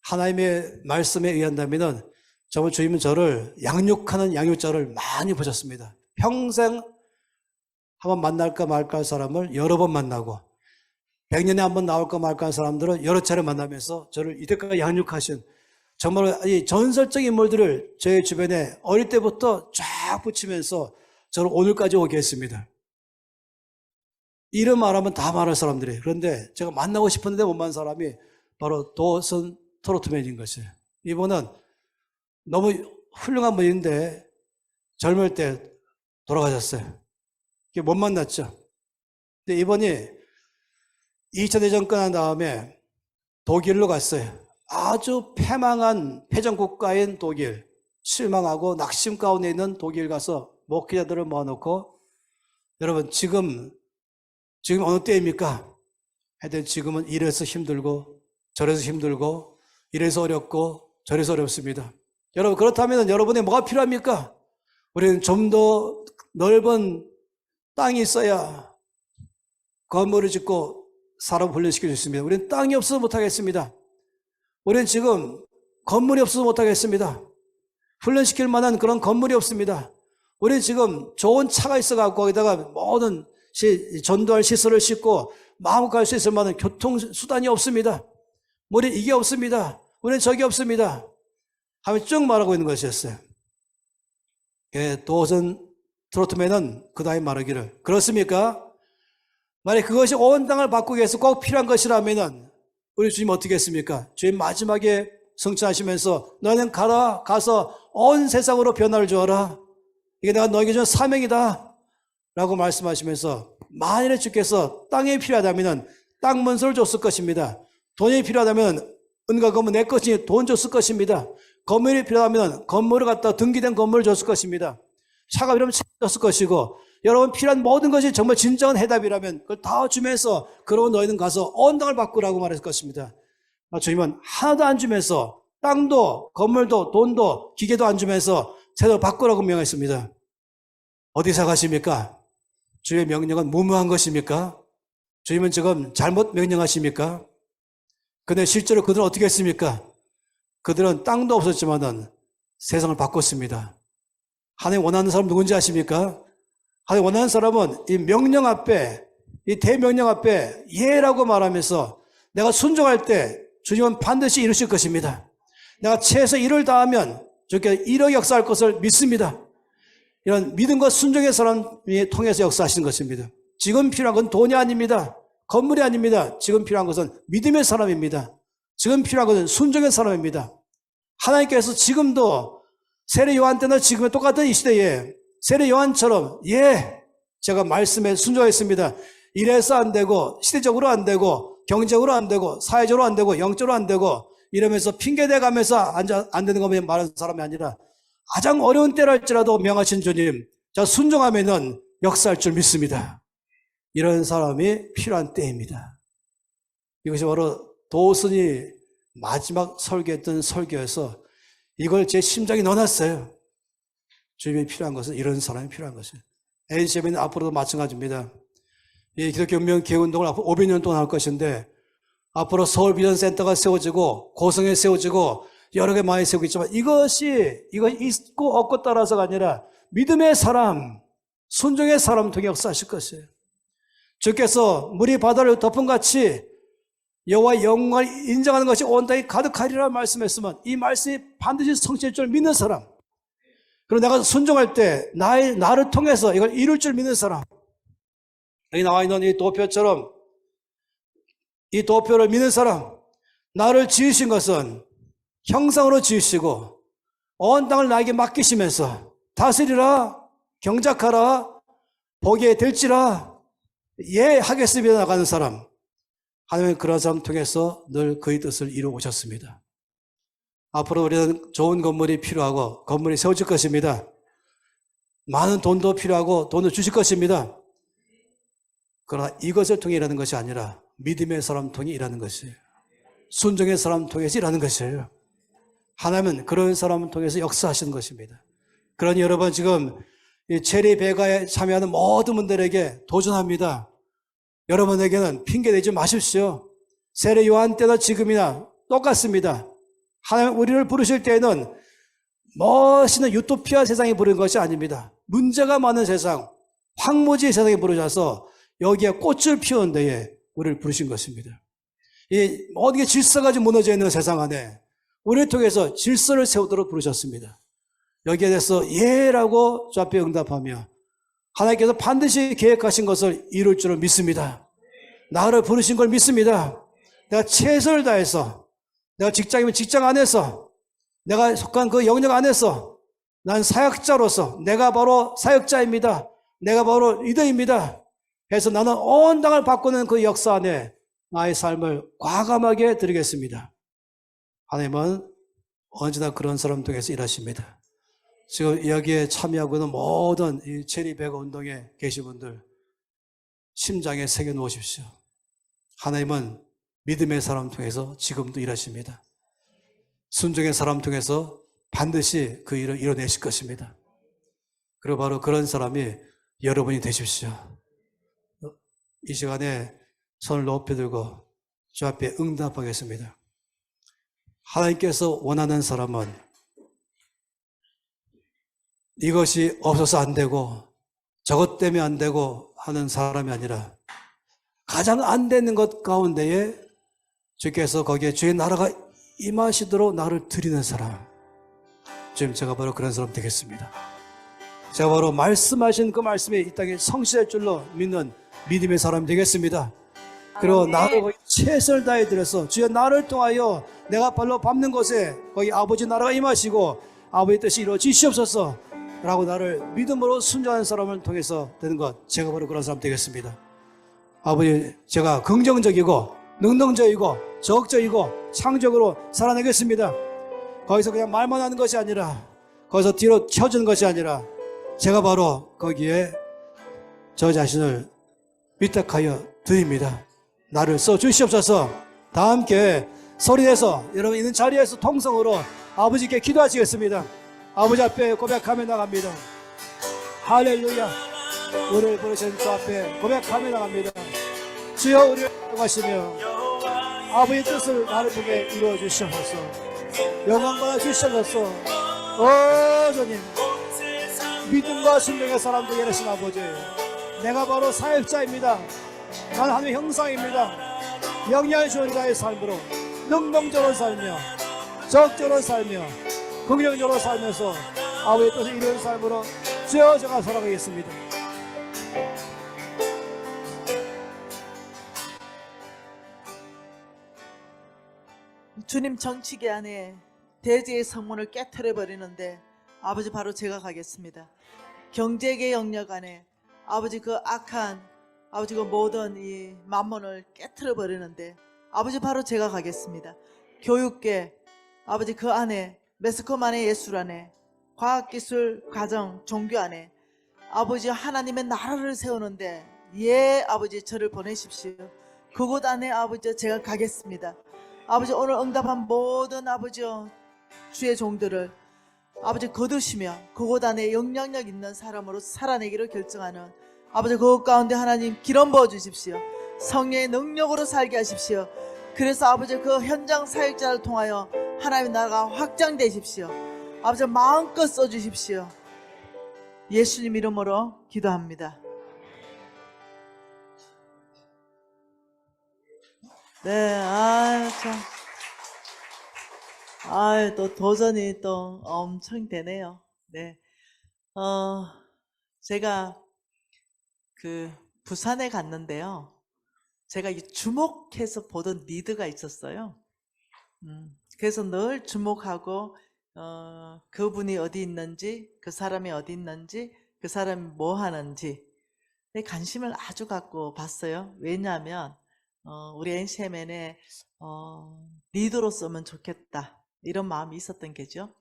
하나님의 말씀에 의한다면 정말 주님은 저를 양육하는 양육자를 많이 보셨습니다. 평생 한번 만날까 말까 할 사람을 여러 번 만나고 100년에 한 번 나올까 말까 할 사람들은 여러 차례 만나면서 저를 이때까지 양육하신 정말 이 전설적인 인물들을 제 주변에 어릴 때부터 쫙 붙이면서 저를 오늘까지 오게 했습니다. 이름 말하면 다 말할 사람들이에요. 그런데 제가 만나고 싶었는데 못 만난 사람이 바로 도선 트로트맨인 것이에요. 이분은 너무 훌륭한 분인데 젊을 때 돌아가셨어요. 못 만났죠. 근데 이번이 2차 대전 끝난 다음에 독일로 갔어요. 아주 패망한 패전국가인 독일, 실망하고 낙심 가운데 있는 독일 가서 목회자들을 모아놓고 여러분 지금 어느 때입니까? 하여튼 지금은 이래서 힘들고 저래서 힘들고 이래서 어렵고 저래서 어렵습니다. 여러분 그렇다면 여러분의 뭐가 필요합니까? 우리는 좀 더 넓은 땅이 있어야 건물을 짓고 사람 훈련시킬 수 있습니다. 우리는 땅이 없어서 못하겠습니다. 우리는 지금 건물이 없어서 못하겠습니다. 훈련시킬 만한 그런 건물이 없습니다. 우리는 지금 좋은 차가 있어갖고 거기다가 모든 전도할 시설을 싣고 마음껏 갈 수 있을 만한 교통수단이 없습니다. 우리는 이게 없습니다. 우리는 저게 없습니다. 하면 쭉 말하고 있는 것이었어요. 예, 도선 트로트맨은 그 다음에 말하기를 그렇습니까? 만약 그것이 온 땅을 바꾸기 위해서 꼭 필요한 것이라면 우리 주님 어떻게 했습니까? 주님 마지막에 성취하시면서 너는 가서 온 세상으로 변화를 주어라. 이게 내가 너에게 준 사명이다 라고 말씀하시면서 만일에 주께서 땅이 필요하다면 땅 문서를 줬을 것입니다. 돈이 필요하다면 은과 금은 내 것이니 돈 줬을 것입니다. 건물이 필요하면 건물을 갖다 등기된 건물을 줬을 것입니다. 차가 필요하면 차 줬을 것이고 여러분 필요한 모든 것이 정말 진정한 해답이라면 그걸 다 주면서 그러고 너희는 가서 온 땅을 바꾸라고 말했을 것입니다. 주님은 하나도 안 주면서 땅도 건물도 돈도 기계도 안 주면서 세상을 바꾸라고 명했습니다. 어디 생각하십니까? 주의 명령은 무모한 것입니까? 주님은 지금 잘못 명령하십니까? 근데 실제로 그들은 어떻게 했습니까? 그들은 땅도 없었지만은 세상을 바꿨습니다. 하나님 원하는 사람 누군지 아십니까? 하나님 원하는 사람은 이 명령 앞에, 이 대명령 앞에 예라고 말하면서 내가 순종할 때 주님은 반드시 이루실 것입니다. 내가 최소 일을 다하면 주께 이러 역사할 것을 믿습니다. 이런 믿음과 순종의 사람이 통해서 역사하시는 것입니다. 지금 필요한 건 돈이 아닙니다. 건물이 아닙니다. 지금 필요한 것은 믿음의 사람입니다. 지금 필요한 것은 순종의 사람입니다. 하나님께서 지금도 세례 요한 때나 지금의 똑같은 이 시대에 세례 요한처럼 제가 말씀에 순종했습니다. 이래서 안 되고 시대적으로 안 되고 경제적으로 안 되고 사회적으로 안 되고 영적으로 안 되고 이러면서 핑계대가면서 안 되는 것만 말하는 사람이 아니라 가장 어려운 때랄지라도 명하신 주님, 자 순종하면은 역사할 줄 믿습니다. 이런 사람이 필요한 때입니다. 이것이 바로 도슨이 마지막 설교했던 설교에서 이걸 제 심장에 넣어놨어요. 주님이 필요한 것은 이런 사람이 필요한 것이에요. NCM은 앞으로도 마찬가지입니다. 이 기독교 운명 개운동을 앞으로 500년 동안 할 것인데 앞으로 서울 비전센터가 세워지고 고성에 세워지고 여러 개 많이 세우고 있지만 이거 있고 없고 따라서가 아니라 믿음의 사람, 순종의 사람 통해 역사하실 것이에요. 주께서 물이 바다를 덮은 같이 여호와의 영광을 인정하는 것이 온 땅에 가득하리라 말씀했으면 이 말씀이 반드시 성취될 줄 믿는 사람, 그리고 내가 순종할 때 나를 통해서 이걸 이룰 줄 믿는 사람, 여기 나와 있는 이 도표처럼 이 도표를 믿는 사람, 나를 지으신 것은 형상으로 지으시고 온 땅을 나에게 맡기시면서 다스리라, 경작하라, 보게 될지라 하겠습니다 나가는 사람, 하나님은 그런 사람 통해서 늘 그의 뜻을 이루어 오셨습니다. 앞으로 우리는 좋은 건물이 필요하고 건물이 세워질 것입니다. 많은 돈도 필요하고 돈을 주실 것입니다. 그러나 이것을 통해 일하는 것이 아니라 믿음의 사람 통해 일하는 것이에요. 순종의 사람 통해서 일하는 것이에요. 하나님은 그런 사람을 통해서 역사하시는 것입니다. 그러니 여러분 지금 이 체리 배가에 참여하는 모든 분들에게 도전합니다. 여러분에게는 핑계대지 마십시오. 세례 요한 때나 지금이나 똑같습니다. 하나님 우리를 부르실 때에는 멋있는 유토피아 세상에 부르는 것이 아닙니다. 문제가 많은 세상, 황무지 세상에 부르셔서 여기에 꽃을 피우는 데에 우리를 부르신 것입니다. 이 어디에 질서가 좀 무너져 있는 세상 안에 우리를 통해서 질서를 세우도록 부르셨습니다. 여기에 대해서 예라고 주 앞에 응답하며 하나님께서 반드시 계획하신 것을 이룰 줄을 믿습니다. 나를 부르신 걸 믿습니다. 내가 최선을 다해서, 내가 직장이면 직장 안에서, 내가 속한 그 영역 안에서 난 사역자로서 내가 바로 사역자입니다. 내가 바로 리더입니다. 해서 나는 온 땅을 바꾸는 그 역사 안에 나의 삶을 과감하게 드리겠습니다. 하나님은 언제나 그런 사람 통해서 일하십니다. 지금 여기에 참여하고 있는 모든 이 체리 배가 운동에 계신 분들 심장에 새겨 놓으십시오. 하나님은 믿음의 사람 통해서 지금도 일하십니다. 순종의 사람 통해서 반드시 그 일을 이뤄내실 것입니다. 그리고 바로 그런 사람이 여러분이 되십시오. 이 시간에 손을 높이 들고 주 앞에 응답하겠습니다. 하나님께서 원하는 사람은 이것이 없어서 안 되고 저것 때문에 안 되고 하는 사람이 아니라 가장 안 되는 것 가운데에 주께서 거기에 주의 나라가 임하시도록 나를 드리는 사람, 지금 제가 바로 그런 사람 되겠습니다. 제가 바로 말씀하신 그 말씀에 이 땅에 성실할 줄로 믿는 믿음의 사람이 되겠습니다. 그리고 나를 거기 최선을 다해 드려서 주여 나를 통하여 내가 발로 밟는 곳에 거기 아버지 나라가 임하시고 아버지 뜻이 이루어지시옵소서. 라고 나를 믿음으로 순종하는 사람을 통해서 되는 것, 제가 바로 그런 사람 되겠습니다. 아버지, 제가 긍정적이고 능동적이고 적극적이고 창조적으로 살아내겠습니다. 거기서 그냥 말만 하는 것이 아니라, 거기서 뒤로 쳐주는 것이 아니라, 제가 바로 거기에 저 자신을 위탁하여 드립니다. 나를 써주시옵소서. 다 함께 소리내서 여러분 있는 자리에서 통성으로 아버지께 기도하시겠습니다. 아버지 앞에 고백하며 나갑니다. 할렐루야. 우리를 부르신 주 앞에 고백하며 나갑니다. 주여, 우리를 사랑하시며 아버지의 뜻을 나를 보게 이루어 주시옵소서. 영광 받아 주시옵소서. 오 주님, 믿음과 순종의 사람 되게 하신 아버지, 내가 바로 사역자입니다. 난 하나님의 형상입니다. 영향을 주는 자의 삶으로 능동적으로 살며 적극적으로 살며 긍정적으로 살면서 아버지의 뜻을 이루는 삶으로 주여 제가 살아가겠습니다. 주님 정치계 안에 대지의 성문을 깨트려 버리는데 아버지 바로 제가 가겠습니다. 경제계 영역 안에 아버지 그 악한 아버지 그 모든 이 만몬을 깨트려 버리는데 아버지 바로 제가 가겠습니다. 교육계 아버지 그 안에 매스컴 안에 예술 안에 과학기술 가정 종교 안에 아버지 하나님의 나라를 세우는데 예 아버지 저를 보내십시오. 그곳 안에 아버지 제가 가겠습니다. 아버지 오늘 응답한 모든 아버지 주의 종들을 아버지 거두시며 그곳 안에 영향력 있는 사람으로 살아내기를 결정하는 아버지 그곳 가운데 하나님 기름 부어 주십시오. 성령의 능력으로 살게 하십시오. 그래서 아버지 그 현장 사역자를 통하여 하나님의 나라가 확장되십시오. 아버지 마음껏 써주십시오. 예수님 이름으로 기도합니다. 네, 참. 또 도전이 또 엄청 되네요. 네. 제가 부산에 갔는데요. 제가 주목해서 보던 리드가 있었어요. 그래서 늘 주목하고, 그분이 어디 있는지, 그 사람이 어디 있는지, 그 사람이 뭐 하는지, 관심을 아주 갖고 봤어요. 왜냐하면, 우리 NCMN에, 리더로 쓰면 좋겠다. 이런 마음이 있었던 게죠.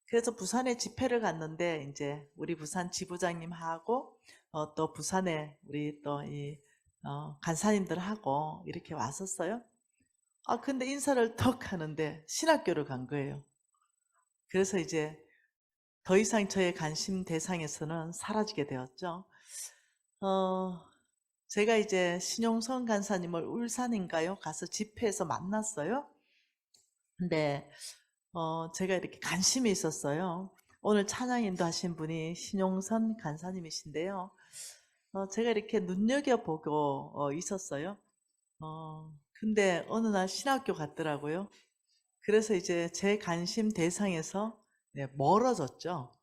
그래서 부산에 집회를 갔는데, 이제, 우리 부산 지부장님하고, 또 부산에 우리 또 간사님들하고 이렇게 왔었어요. 근데 인사를 턱 하는데 신학교를 간 거예요. 그래서 이제 더 이상 저의 관심 대상에서는 사라지게 되었죠. 제가 이제 신용선 간사님을 울산인가요? 가서 집회에서 만났어요. 근데 제가 이렇게 관심이 있었어요. 오늘 찬양 인도하신 분이 신용선 간사님이신데요. 제가 이렇게 눈여겨보고 있었어요. 근데 어느 날 신학교 갔더라고요. 그래서 이제 제 관심 대상에서 멀어졌죠.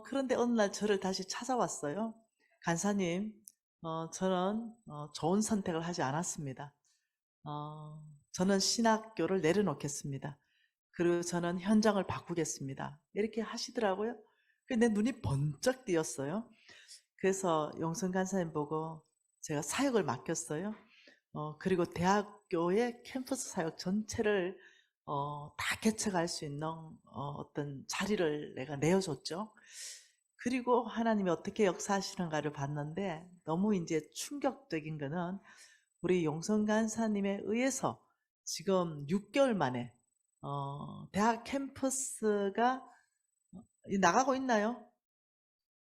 그런데 어느 날 저를 다시 찾아왔어요. 간사님, 저는 좋은 선택을 하지 않았습니다. 저는 신학교를 내려놓겠습니다. 그리고 저는 현장을 바꾸겠습니다. 이렇게 하시더라고요. 근데 눈이 번쩍 띄었어요. 그래서 용선 간사님 보고 제가 사역을 맡겼어요. 그리고 대학교의 캠퍼스 사역 전체를 다 개척할 수 있는 어떤 자리를 내가 내어줬죠. 그리고 하나님이 어떻게 역사하시는가를 봤는데 너무 이제 충격적인 거는 우리 용선 간사님에 의해서 지금 6개월 만에 대학 캠퍼스가 나가고 있나요?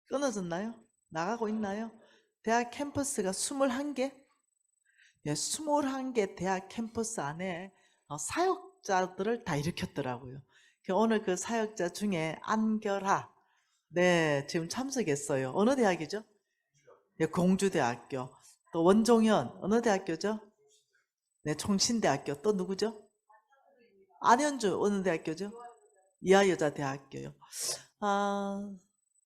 끊어졌나요? 나가고 있나요? 대학 캠퍼스가 21개? 21개 대학 캠퍼스 안에 사역자들을 다 일으켰더라고요. 오늘 그 사역자 중에 안결하, 지금 참석했어요. 어느 대학이죠? 공주대학교. 또 원종현, 어느 대학교죠? 총신대학교. 또 누구죠? 안현주, 어느 대학교죠? 이하여자대학교요.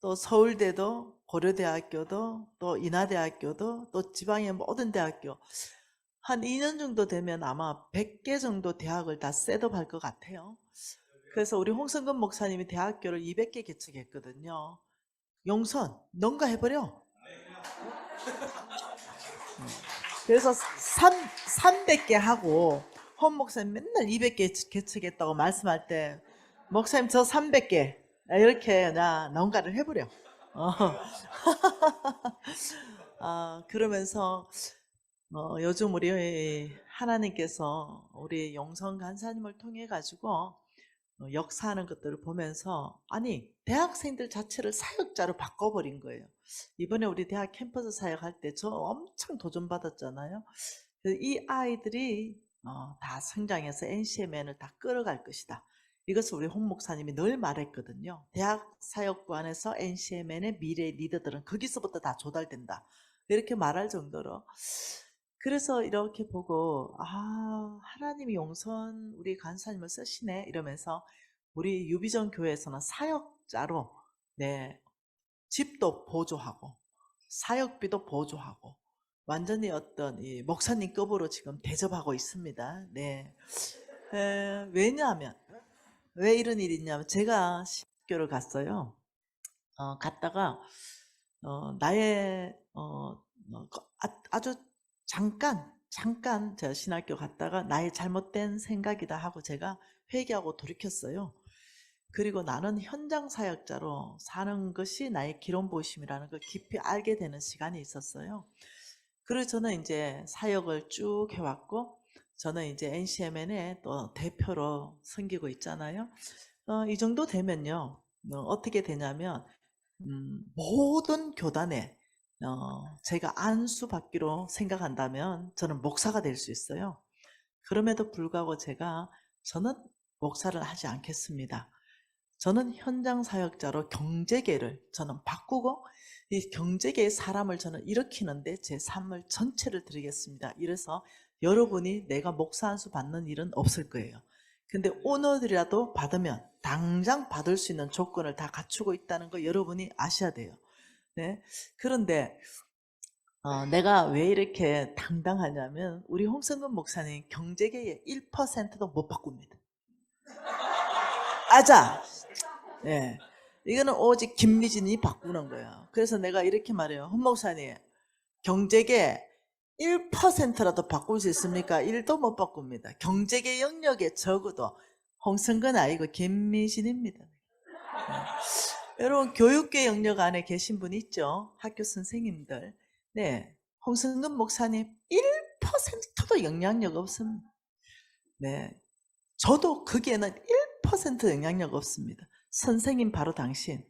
또 서울대도, 고려대학교도, 또 인하대학교도, 또 지방의 모든 대학교. 한 2년 정도 되면 아마 100개 정도 대학을 다 셋업할 것 같아요. 그래서 우리 홍성근 목사님이 대학교를 200개 개척했거든요. 용선 능가해버려. 그래서 300개 하고 헌 목사님 맨날 200개 개척했다고 말씀할 때 목사님 저 300개 이렇게 나 능가를 해버려. 그러면서 요즘 우리 하나님께서 우리 용성 간사님을 통해 가지고 역사하는 것들을 보면서 아니 대학생들 자체를 사역자로 바꿔버린 거예요. 이번에 우리 대학 캠퍼스 사역할 때 저 엄청 도전받았잖아요. 그래서 이 아이들이 다 성장해서 NCMN을 다 끌어갈 것이다. 이것을 우리 홍 목사님이 늘 말했거든요. 대학 사역부 안에서 NCMN의 미래 리더들은 거기서부터 다 조달된다. 이렇게 말할 정도로. 그래서 이렇게 보고 하나님이 용선 우리 간사님을 쓰시네 이러면서 우리 유비전 교회에서는 사역자로 집도 보조하고 사역비도 보조하고 완전히 어떤 이 목사님급으로 지금 대접하고 있습니다. 왜냐하면 왜 이런 일이 있냐면 제가 신학교를 갔어요. 갔다가 나의 아주 잠깐 제가 신학교 갔다가 나의 잘못된 생각이다 하고 제가 회개하고 돌이켰어요. 그리고 나는 현장 사역자로 사는 것이 나의 기름 부으심이라는 걸 깊이 알게 되는 시간이 있었어요. 그래서 저는 이제 사역을 쭉 해왔고 저는 이제 NCMN의 또 대표로 섬기고 있잖아요. 이 정도 되면요 어떻게 되냐면 모든 교단에 제가 안수받기로 생각한다면 저는 목사가 될 수 있어요. 그럼에도 불구하고 저는 목사를 하지 않겠습니다. 저는 현장 사역자로 경제계를 저는 바꾸고 이 경제계의 사람을 저는 일으키는데 제 삶을 전체를 드리겠습니다. 이래서 여러분이 내가 목사 안수 받는 일은 없을 거예요. 근데 오늘이라도 받으면 당장 받을 수 있는 조건을 다 갖추고 있다는 거 여러분이 아셔야 돼요. 그런데 내가 왜 이렇게 당당하냐면 우리 홍성근 목사님 경제계의 1%도 못 바꿉니다. 아자! 이거는 오직 김미진이 바꾸는 거예요. 그래서 내가 이렇게 말해요. 홍 목사님 경제계 1%라도 바꿀 수 있습니까? 1도 못 바꿉니다. 경제계 영역에 적어도 홍성근 아니고 김미진입니다. 여러분 교육계 영역 안에 계신 분 있죠? 학교 선생님들. 홍성근 목사님 1%도 영향력 없습니다. 저도 거기에는 1% 영향력 없습니다. 선생님 바로 당신.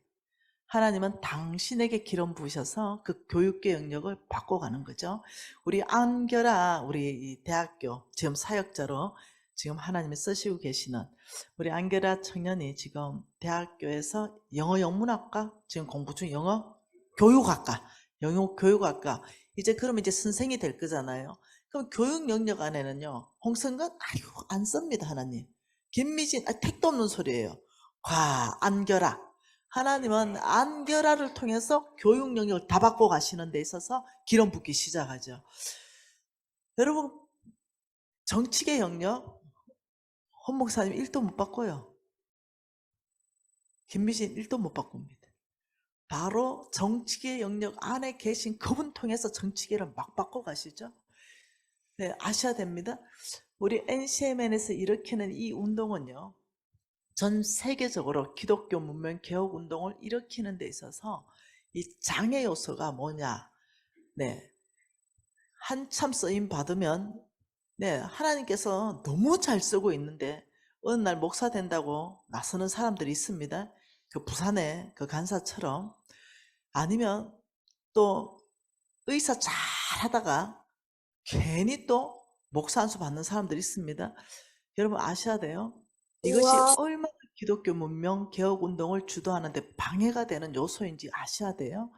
하나님은 당신에게 기름 부으셔서 그 교육계 영역을 바꿔가는 거죠. 우리 안결아 우리 대학교 지금 사역자로 지금 하나님이 쓰시고 계시는 우리 안결아 청년이 지금 대학교에서 영어 영문학과 지금 공부 중 영어 교육학과 이제 그러면 이제 선생이 될 거잖아요. 그럼 교육 영역 안에는요 홍성근 안 씁니다. 하나님 김미진 택도 없는 소리예요. 안결아 하나님은 안결아를 통해서 교육 영역을 다 바꿔 가시는 데 있어서 기름 붓기 시작하죠. 여러분 정치계 영역 헌 목사님 1도 못 바꿔요. 김미진 1도 못 바꿉니다. 바로 정치계 영역 안에 계신 그분 통해서 정치계를 막 바꿔 가시죠. 아셔야 됩니다. 우리 NCMN에서 일으키는 이 운동은요. 전 세계적으로 기독교 문명 개혁 운동을 일으키는 데 있어서 이 장애 요소가 뭐냐? 한참 쓰임 받으면 하나님께서 너무 잘 쓰고 있는데 어느 날 목사 된다고 나서는 사람들이 있습니다. 그 부산의 그 간사처럼 아니면 또 의사 잘 하다가 괜히 또 목사 안수 받는 사람들이 있습니다. 여러분 아셔야 돼요. 이것이 얼마나 기독교 문명 개혁 운동을 주도하는데 방해가 되는 요소인지 아셔야 돼요.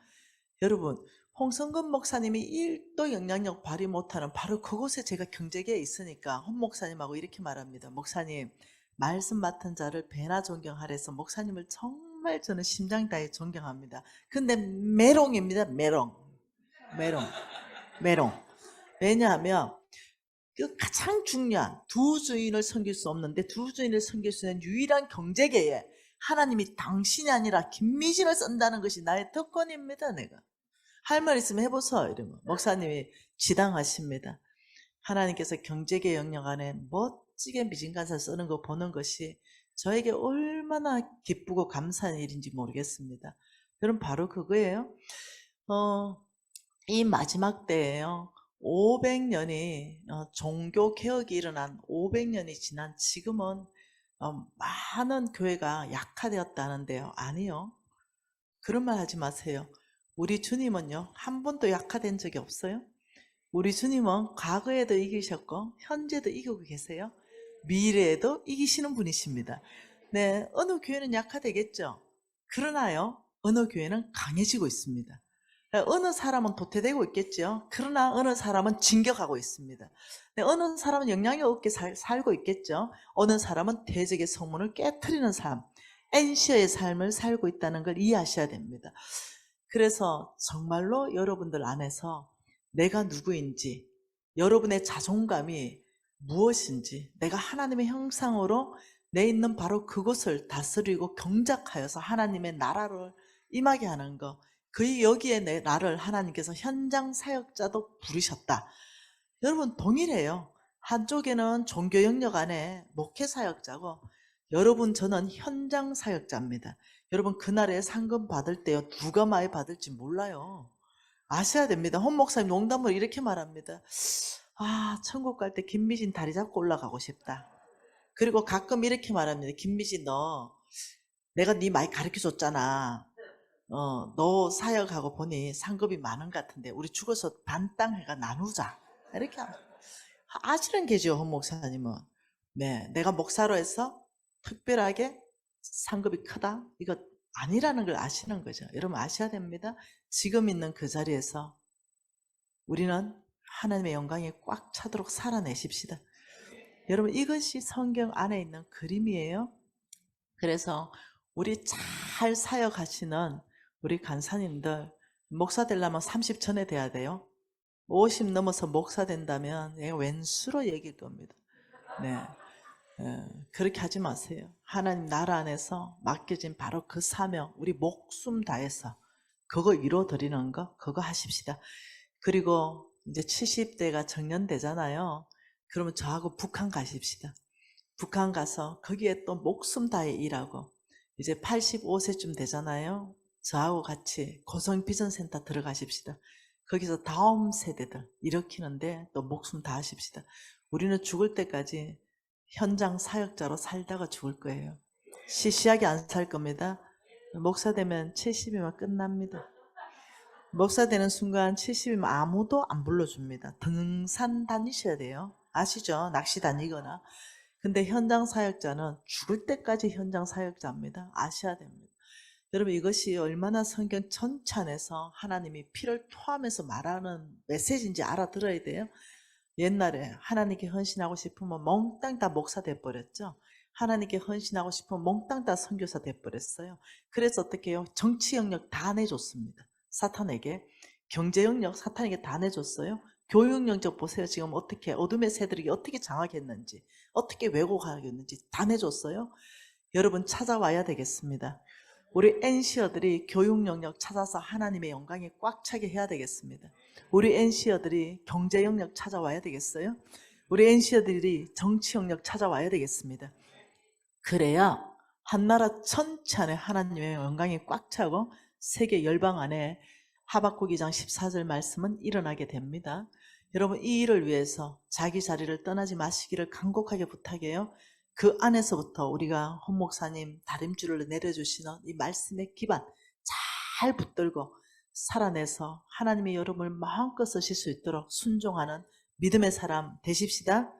여러분 홍성근 목사님이 1도 영향력 발휘 못하는 바로 그곳에 제가 경제계에 있으니까 홍 목사님하고 이렇게 말합니다. 목사님 말씀 맡은 자를 배나 존경하래서 목사님을 정말 저는 심장 다해 존경합니다. 근데 메롱입니다. 메롱. 왜냐하면 그 가장 중요한 두 주인을 섬길 수 없는데 두 주인을 섬길 수 있는 유일한 경제계에 하나님이 당신이 아니라 김미진을 쓴다는 것이 나의 특권입니다. 내가 할 말 있으면 해보소 이러면 목사님이 지당하십니다. 하나님께서 경제계 영역 안에 멋지게 미진간사 쓰는 거 보는 것이 저에게 얼마나 기쁘고 감사한 일인지 모르겠습니다. 여러분 바로 그거예요. 이 마지막 때에요. 500년이 종교 개혁이 일어난 500년이 지난 지금은 많은 교회가 약화되었다는데요. 아니요. 그런 말 하지 마세요. 우리 주님은요. 한 번도 약화된 적이 없어요. 우리 주님은 과거에도 이기셨고 현재도 이기고 계세요. 미래에도 이기시는 분이십니다. 네, 어느 교회는 약화되겠죠. 그러나요. 어느 교회는 강해지고 있습니다. 어느 사람은 도태되고 있겠죠. 그러나 어느 사람은 진격하고 있습니다. 네, 어느 사람은 영향력 없게 살고 있겠죠. 어느 사람은 대적의 성문을 깨트리는 삶, 엔시어의 삶을 살고 있다는 걸 이해하셔야 됩니다. 그래서 정말로 여러분들 안에서 내가 누구인지, 여러분의 자존감이 무엇인지, 내가 하나님의 형상으로 내 있는 바로 그곳을 다스리고 경작하여서 하나님의 나라를 임하게 하는 것, 그 여기에 내 나를 하나님께서 현장 사역자도 부르셨다. 여러분 동일해요. 한쪽에는 종교 영역 안에 목회 사역자고, 여러분 저는 현장 사역자입니다. 여러분 그날에 상금 받을 때요, 누가 많이 받을지 몰라요. 아셔야 됩니다. 홍 목사님 농담으로 이렇게 말합니다. 아, 천국 갈 때 김미진 다리 잡고 올라가고 싶다. 그리고 가끔 이렇게 말합니다. 김미진 너 내가 네 많이 가르쳐줬잖아. 너 사역하고 보니 상급이 많은 것 같은데 우리 죽어서 반 땅 해가 나누자. 이렇게 아시는 게죠, 홍 목사님은. 네, 내가 목사로 해서 특별하게 상급이 크다? 이거 아니라는 걸 아시는 거죠. 여러분 아셔야 됩니다. 지금 있는 그 자리에서 우리는 하나님의 영광이 꽉 차도록 살아내십시다. 여러분 이것이 성경 안에 있는 그림이에요. 그래서 우리 잘 사역하시는 우리 간사님들, 목사 되려면 30 전에 돼야 돼요. 50 넘어서 목사 된다면 왼수로 얘기일 겁니다. 네, 그렇게 하지 마세요. 하나님 나라 안에서 맡겨진 바로 그 사명, 우리 목숨 다해서 그거 이루어드리는 거, 그거 하십시다. 그리고 이제 70대가 정년되잖아요. 그러면 저하고 북한 가십시다. 북한 가서 거기에 또 목숨 다해 일하고, 이제 85세쯤 되잖아요. 저하고 같이 고성비전센터 들어가십시다. 거기서 다음 세대들 일으키는데 또 목숨 다하십시다. 우리는 죽을 때까지 현장 사역자로 살다가 죽을 거예요. 시시하게 안 살 겁니다. 목사 되면 70이면 끝납니다. 목사 되는 순간 70이면 아무도 안 불러줍니다. 등산 다니셔야 돼요. 아시죠? 낚시 다니거나. 근데 현장 사역자는 죽을 때까지 현장 사역자입니다. 아셔야 됩니다. 여러분 이것이 얼마나 성경 전체 안에서 하나님이 피를 토하면서 말하는 메시지인지 알아들어야 돼요. 옛날에 하나님께 헌신하고 싶으면 몽땅 다 목사 돼버렸죠. 하나님께 헌신하고 싶으면 몽땅 다 선교사 돼버렸어요. 그래서 어떻게 해요? 정치 영역 다 내줬습니다. 사탄에게. 경제 영역 사탄에게 다 내줬어요. 교육 영역 보세요. 지금 어떻게 어둠의 새들이 어떻게 장악했는지, 어떻게 왜곡하겠는지 다 내줬어요. 여러분 찾아와야 되겠습니다. 우리 엔시어들이 교육 영역 찾아서 하나님의 영광이 꽉 차게 해야 되겠습니다. 우리 엔시어들이 경제 영역 찾아와야 되겠어요. 우리 엔시어들이 정치 영역 찾아와야 되겠습니다. 그래야 한나라 전체 안에 하나님의 영광이 꽉 차고 세계 열방 안에 하박국 2장 14절 말씀은 일어나게 됩니다. 여러분 이 일을 위해서 자기 자리를 떠나지 마시기를 간곡하게 부탁해요. 그 안에서부터 우리가 홍 목사님 다림줄을 내려주시는 이 말씀의 기반 잘 붙들고 살아내서 하나님의 여러분을 마음껏 쓰실 수 있도록 순종하는 믿음의 사람 되십시다.